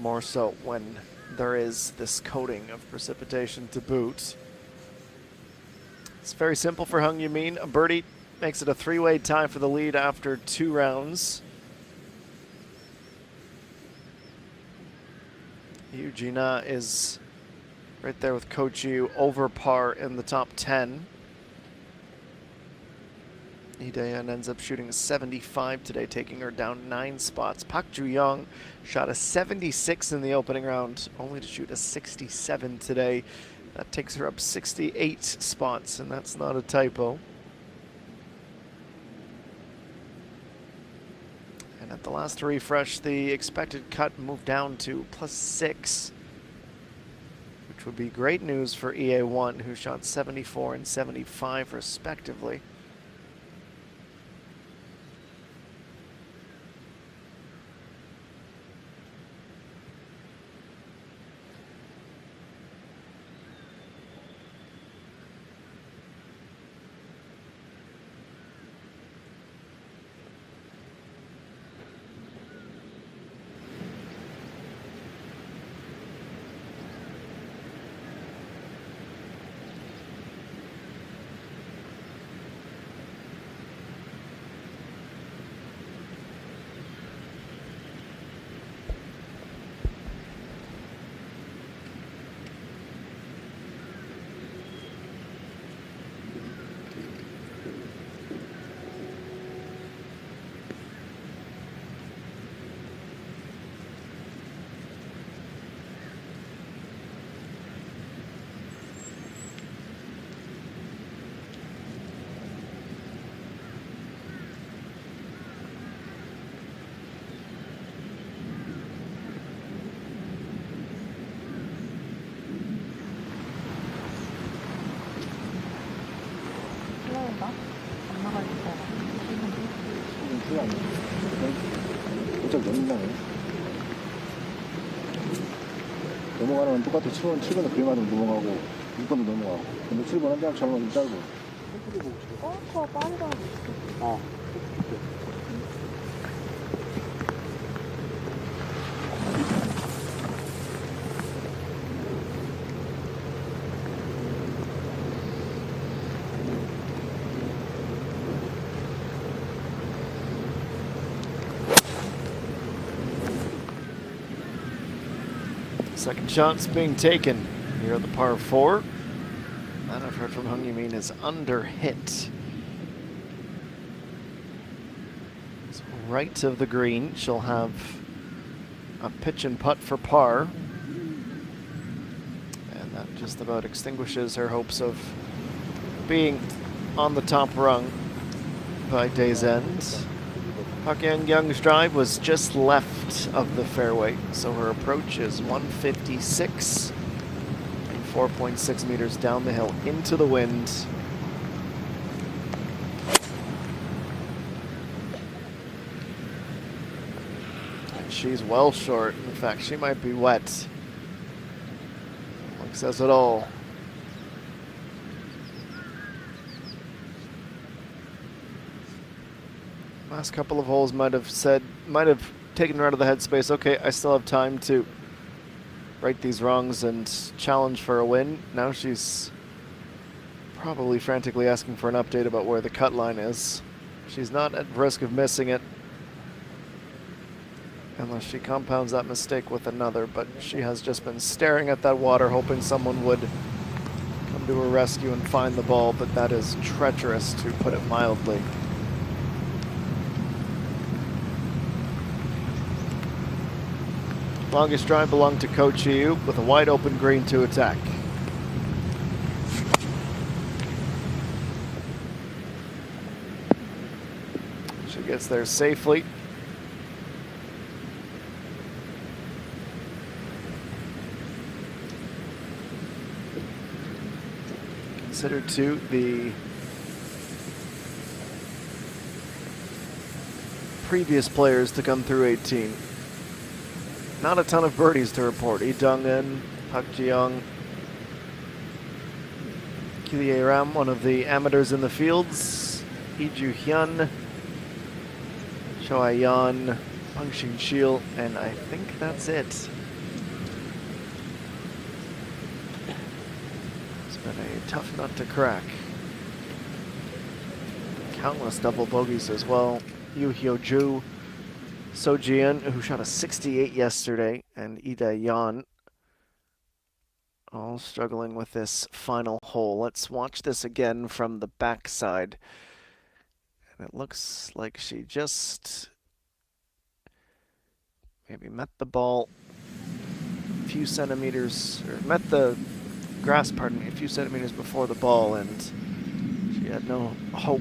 more so when there is this coating of precipitation to boot. It's very simple for Hung Yumin. A birdie makes it a three-way tie for the lead after 2 rounds. Eugenia is right there with Coach Yu, over par in the top 10. Lee Daeyeon ends up shooting a 75 today, taking her down 9 spots. Park Ju-young shot a 76 in the opening round, only to shoot a 67 today. That takes her up 68 spots, and that's not a typo. And at the last refresh, the expected cut moved down to +6, which would be great news for EA1, who shot 74 and 75 respectively. 올라온다? 안 나갈 것 같아. 그게 아니야. 어차피 넘는다네. 넘어가는 건 똑같아. 7번은 그래 맞으면 넘어가고 6번도 넘어가고. 근데 7번 한 대학 잡으면 좀 짧고. 그거 빠르다. Second shot's being taken here at the par 4. That I've heard from Hung Yumin is under hit. So right of the green, she'll have a pitch and putt for par. And that just about extinguishes her hopes of being on the top rung by day's end. Park Young's drive was just left of the fairway, so her approach is 156 and 4.6 meters down the hill into the wind. And she's well short. In fact, she might be wet. Luck says it all. Last couple of holes might have taken her out of the headspace. Okay, I still have time to right these wrongs and challenge for a win. Now she's probably frantically asking for an update about where the cut line is. She's not at risk of missing it unless she compounds that mistake with another, but she has just been staring at that water, hoping someone would come to her rescue and find the ball, but that is treacherous, to put it mildly. Longest drive belonged to Coach Yu with a wide open green to attack. She gets there safely. Considered to the previous players to come through 18. Not a ton of birdies to report. Lee Dong-eun, Park Ji-young, Kilie Ram, one of the amateurs in the fields, Lee Ju-hyun, Cho Ai-yeon, Pang Xing-shil, and I think that's it. It's been a tough nut to crack. Countless double bogeys as well. Yu Hyo-ju, So Jian, who shot a 68 yesterday, and Lee Dae-yeon, all struggling with this final hole. Let's watch this again from the backside. And it looks like she just maybe met the ball a few centimeters, or met the grass, pardon me, a few centimeters before the ball, and she had no hope.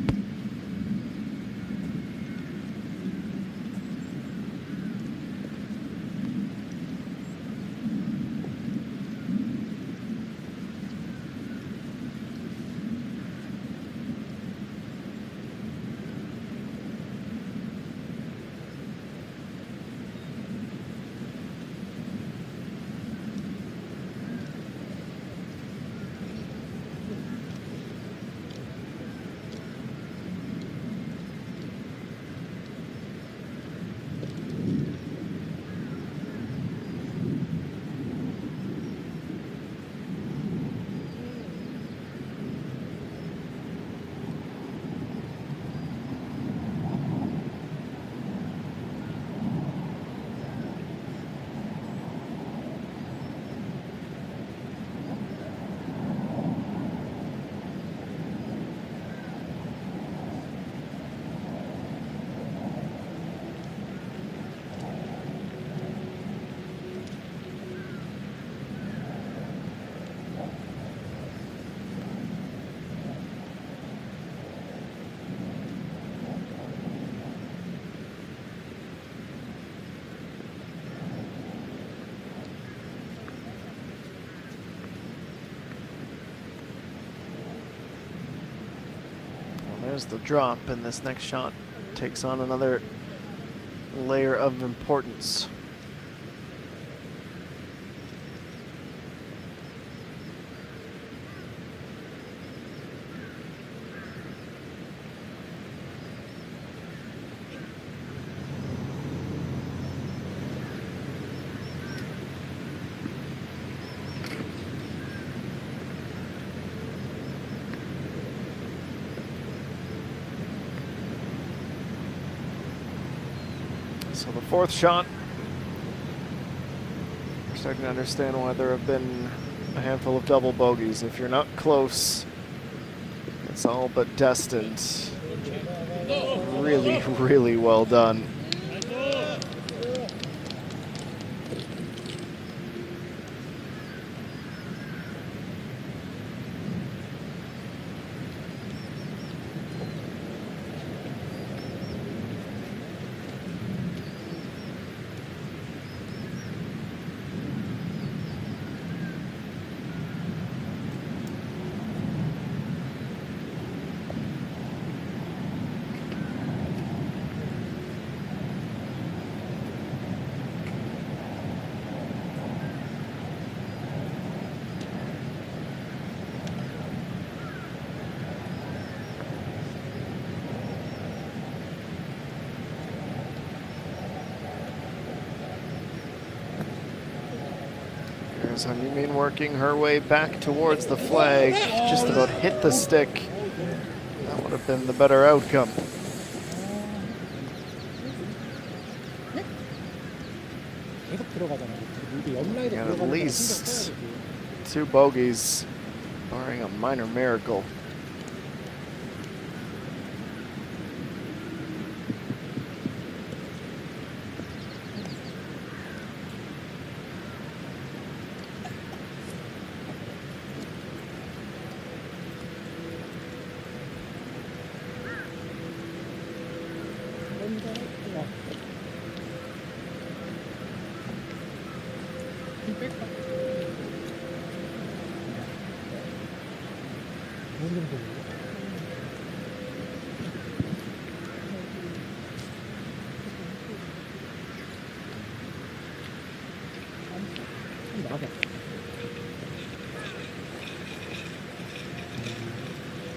There's the drop, and this next shot takes on another layer of importance. So the fourth shot, we're starting to understand why there have been a handful of double bogeys. If you're not close, it's all but destined. Really, really well done. There's Hanyu-min working her way back towards the flag. Just about hit the stick. That would have been the better outcome. And at least 2 bogeys, barring a minor miracle.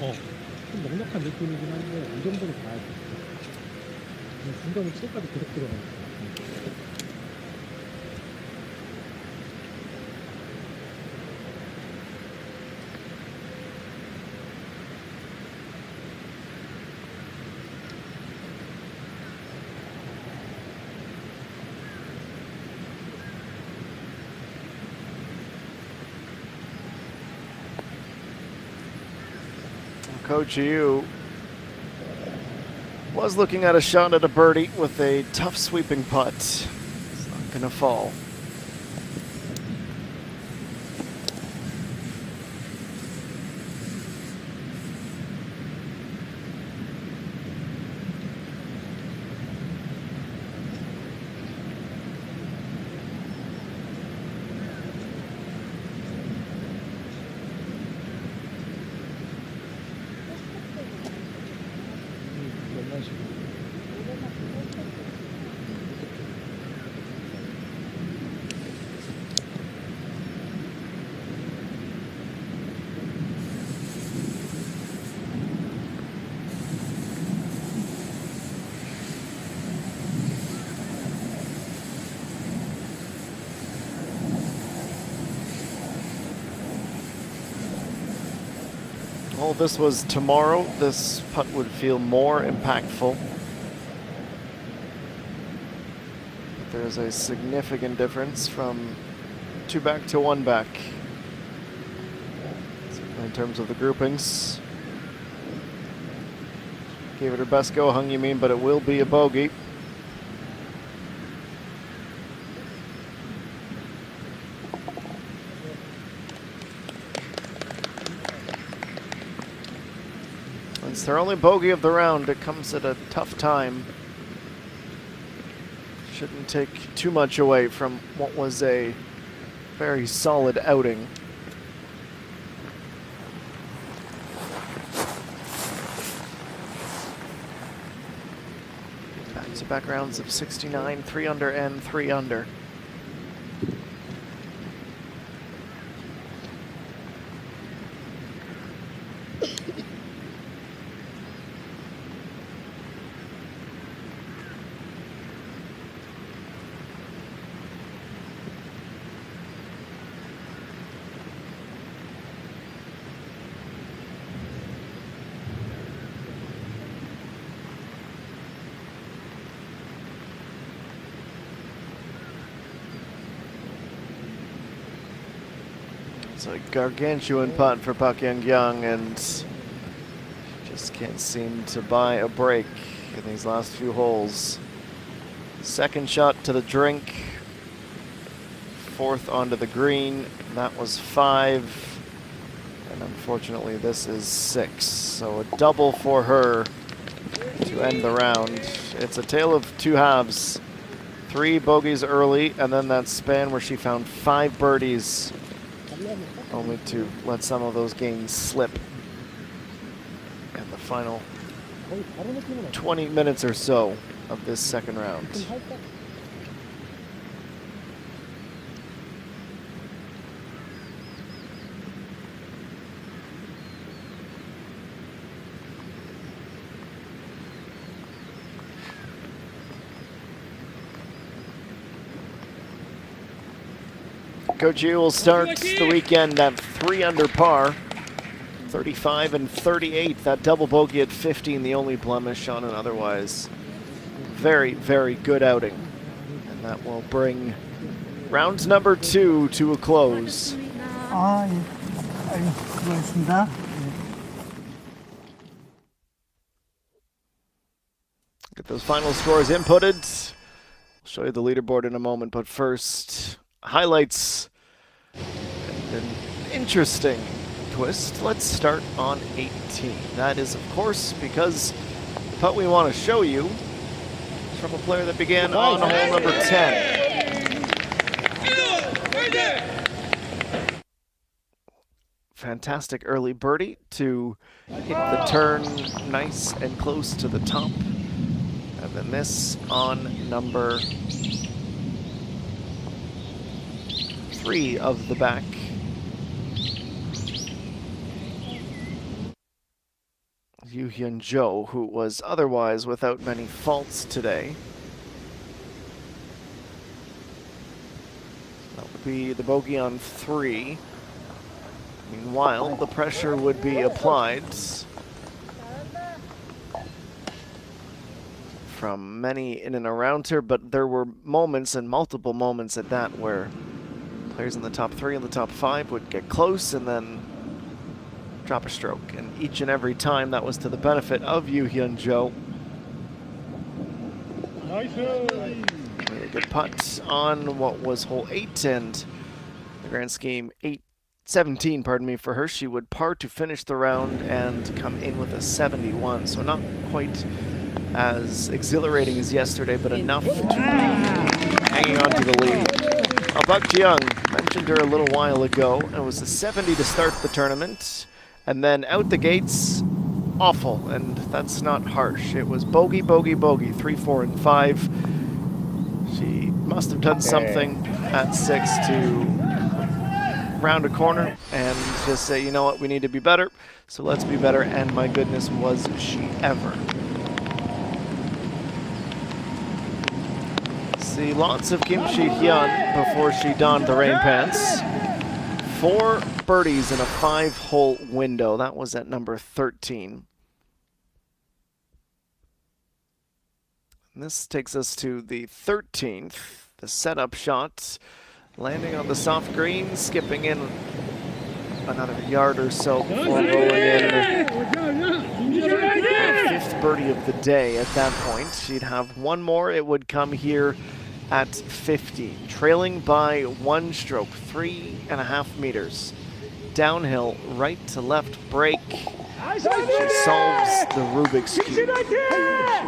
좀 넉넉한 느낌이긴 한데 이 정도는 봐야 돼. 중간은 치까지 계속 들어가는 거야. Coach Yu was looking at a shot at a birdie with a tough sweeping putt. It's not gonna fall. Well, if this was tomorrow, this putt would feel more impactful. But there's a significant difference from 2 back to 1 back in terms of the groupings. Gave it her best go, Hung Yumin, but it will be a bogey. It's their only bogey of the round. It comes at a tough time. Shouldn't take too much away from what was a very solid outing. Back-to-back rounds of 69, 3 under and 3 under. It's a gargantuan putt for Pak Yang and just can't seem to buy a break in these last few holes. Second shot to the drink, 4th onto the green, that was 5, and unfortunately this is 6. So a double for her to end the round. It's a tale of 2 halves. 3 bogeys early, and then that span where she found 5 birdies, only to let some of those gains slip in the final 20 minutes or so of this second round. Coach Yu will start the weekend at 3 under par, 35 and 38. That double bogey at 15, the only blemish on an otherwise very, very good outing. And that will bring round number 2 to a close. 아, 예. 수고하셨습니다. Get those final scores inputted. I'll show you the leaderboard in a moment, but first, highlights and an interesting twist. Let's start on 18. That is, of course, because the putt we want to show you is from a player that began on hole number 10. Fantastic early birdie to hit the turn nice and close to the top. And then this on number 3 of the back. Yu Hyun Jo, who was otherwise without many faults today. That would be the bogey on 3. Meanwhile, the pressure would be applied from many in and around her, but there were moments, and multiple moments at that, where players in the top 3 and the top 5 would get close and then drop a stroke. And each and every time that was to the benefit of Yu Hyun Jo. Really good putt on what was hole 8, and the grand scheme 17, pardon me, for her. She would par to finish the round and come in with a 71. So not quite as exhilarating as yesterday, but enough to be hanging on to the lead. Now, Park Ji-young, mentioned her a little while ago. It was a 70 to start the tournament, and then out the gates, awful, and that's not harsh. It was bogey, bogey, bogey, 3, 4, and 5. She must have done something at 6 to round a corner and just say, you know what, we need to be better, so let's be better, and my goodness, was she ever. See lots of Kim Shi-hyun before she donned the rain pants. 4 birdies in a 5-hole window. That was at number 13. And this takes us to the 13th, the setup shot. Landing on the soft green, skipping in another yard or so before rolling in her 5th birdie of the day at that point. She'd have one more. It would come here at 50, trailing by 1 stroke, 3.5 meters. Downhill, right to left break. She solves the Rubik's Cube. She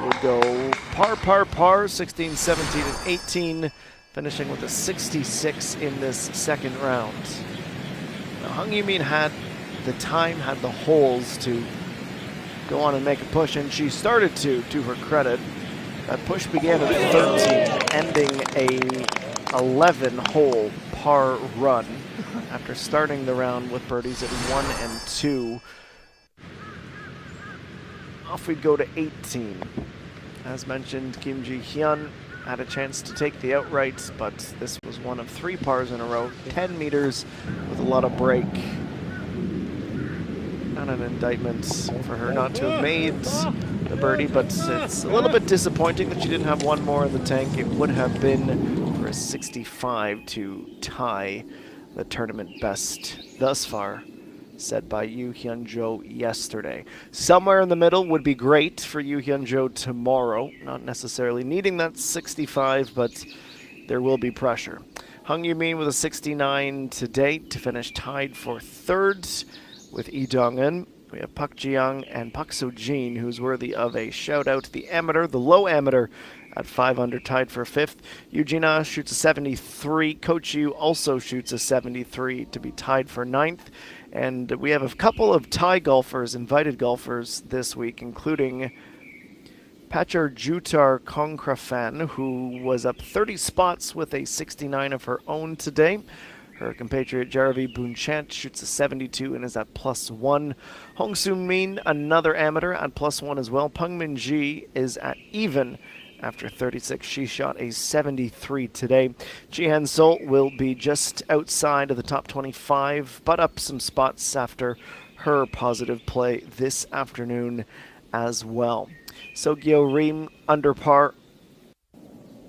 would go par, par, par, 16, 17, and 18. Finishing with a 66 in this second round. Now, Hung Yoo-min had the time, had the holes to go on and make a push, and she started to her credit. That push began at 13, ending a 11-hole par run after starting the round with birdies at 1 and 2. Off we go to 18. As mentioned, Kim Ji-hyun had a chance to take the outright, but this was one of 3 pars in a row, 10 meters with a lot of break. Not an indictment for her not to have made the birdie, but it's a little bit disappointing that she didn't have one more in the tank. It would have been for a 65 to tie the tournament best thus far, set by Yu Hyun Jo yesterday. Somewhere in the middle would be great for Yu Hyun Jo tomorrow. Not necessarily needing that 65, but there will be pressure. Hung Yoo-min with a 69 today to finish tied for 3rd with Lee Dong-eun. We have Park Ji-young and Park So-jin, who's worthy of a shout-out. The amateur, the low amateur, at 5 under, tied for 5th. Eugenia shoots a 73. Coach Yu also shoots a 73 to be tied for 9th. And we have a couple of Thai golfers, invited golfers this week, including Pachar Jutar Kongkrafan, who was up 30 spots with a 69 of her own today. Her compatriot Jaravi Boonchant shoots a 72 and is at +1. Hong Soon-min, another amateur, at +1 as well. Peng Min-ji is at even after 36. She shot a 73 today. Ji-han Sol will be just outside of the top 25, but up some spots after her positive play this afternoon as well. So-gyo Rim under par.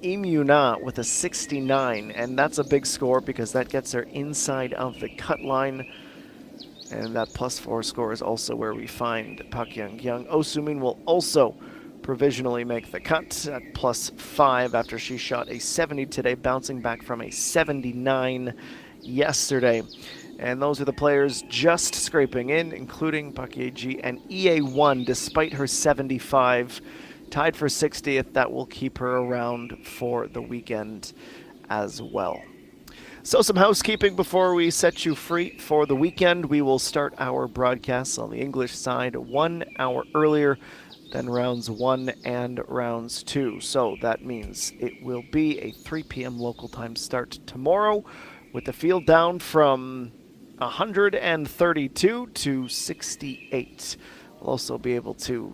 Im Yuna with a 69, and that's a big score because that gets her inside of the cut line. And that +4 score is also where we find Park Young-kyung. Oh Soo-min will also provisionally make the cut at +5 after she shot a 70 today, bouncing back from a 79 yesterday. And those are the players just scraping in, including Park Ye-ji and EA1, despite her 75. Tied for 60th, that will keep her around for the weekend as well. So some housekeeping before we set you free for the weekend. We will start our broadcasts on the English side 1 hour earlier than rounds 1 and rounds 2. So that means it will be a 3 p.m. local time start tomorrow, with the field down from 132 to 68. We'll also be able to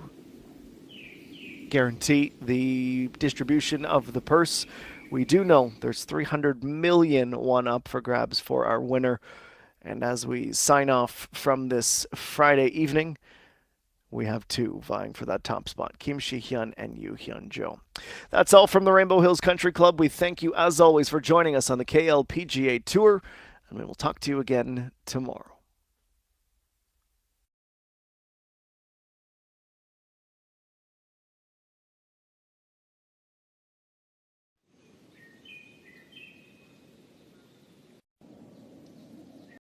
guarantee the distribution of the purse. We do know there's 300 million won up for grabs for our winner. And as we sign off from this Friday evening, we have two vying for that top spot, Kim Shi-hyun and Yoo Hyun-jo. That's all from the Rainbow Hills Country Club. We thank you, as always, for joining us on the KLPGA Tour, and we will talk to you again tomorrow.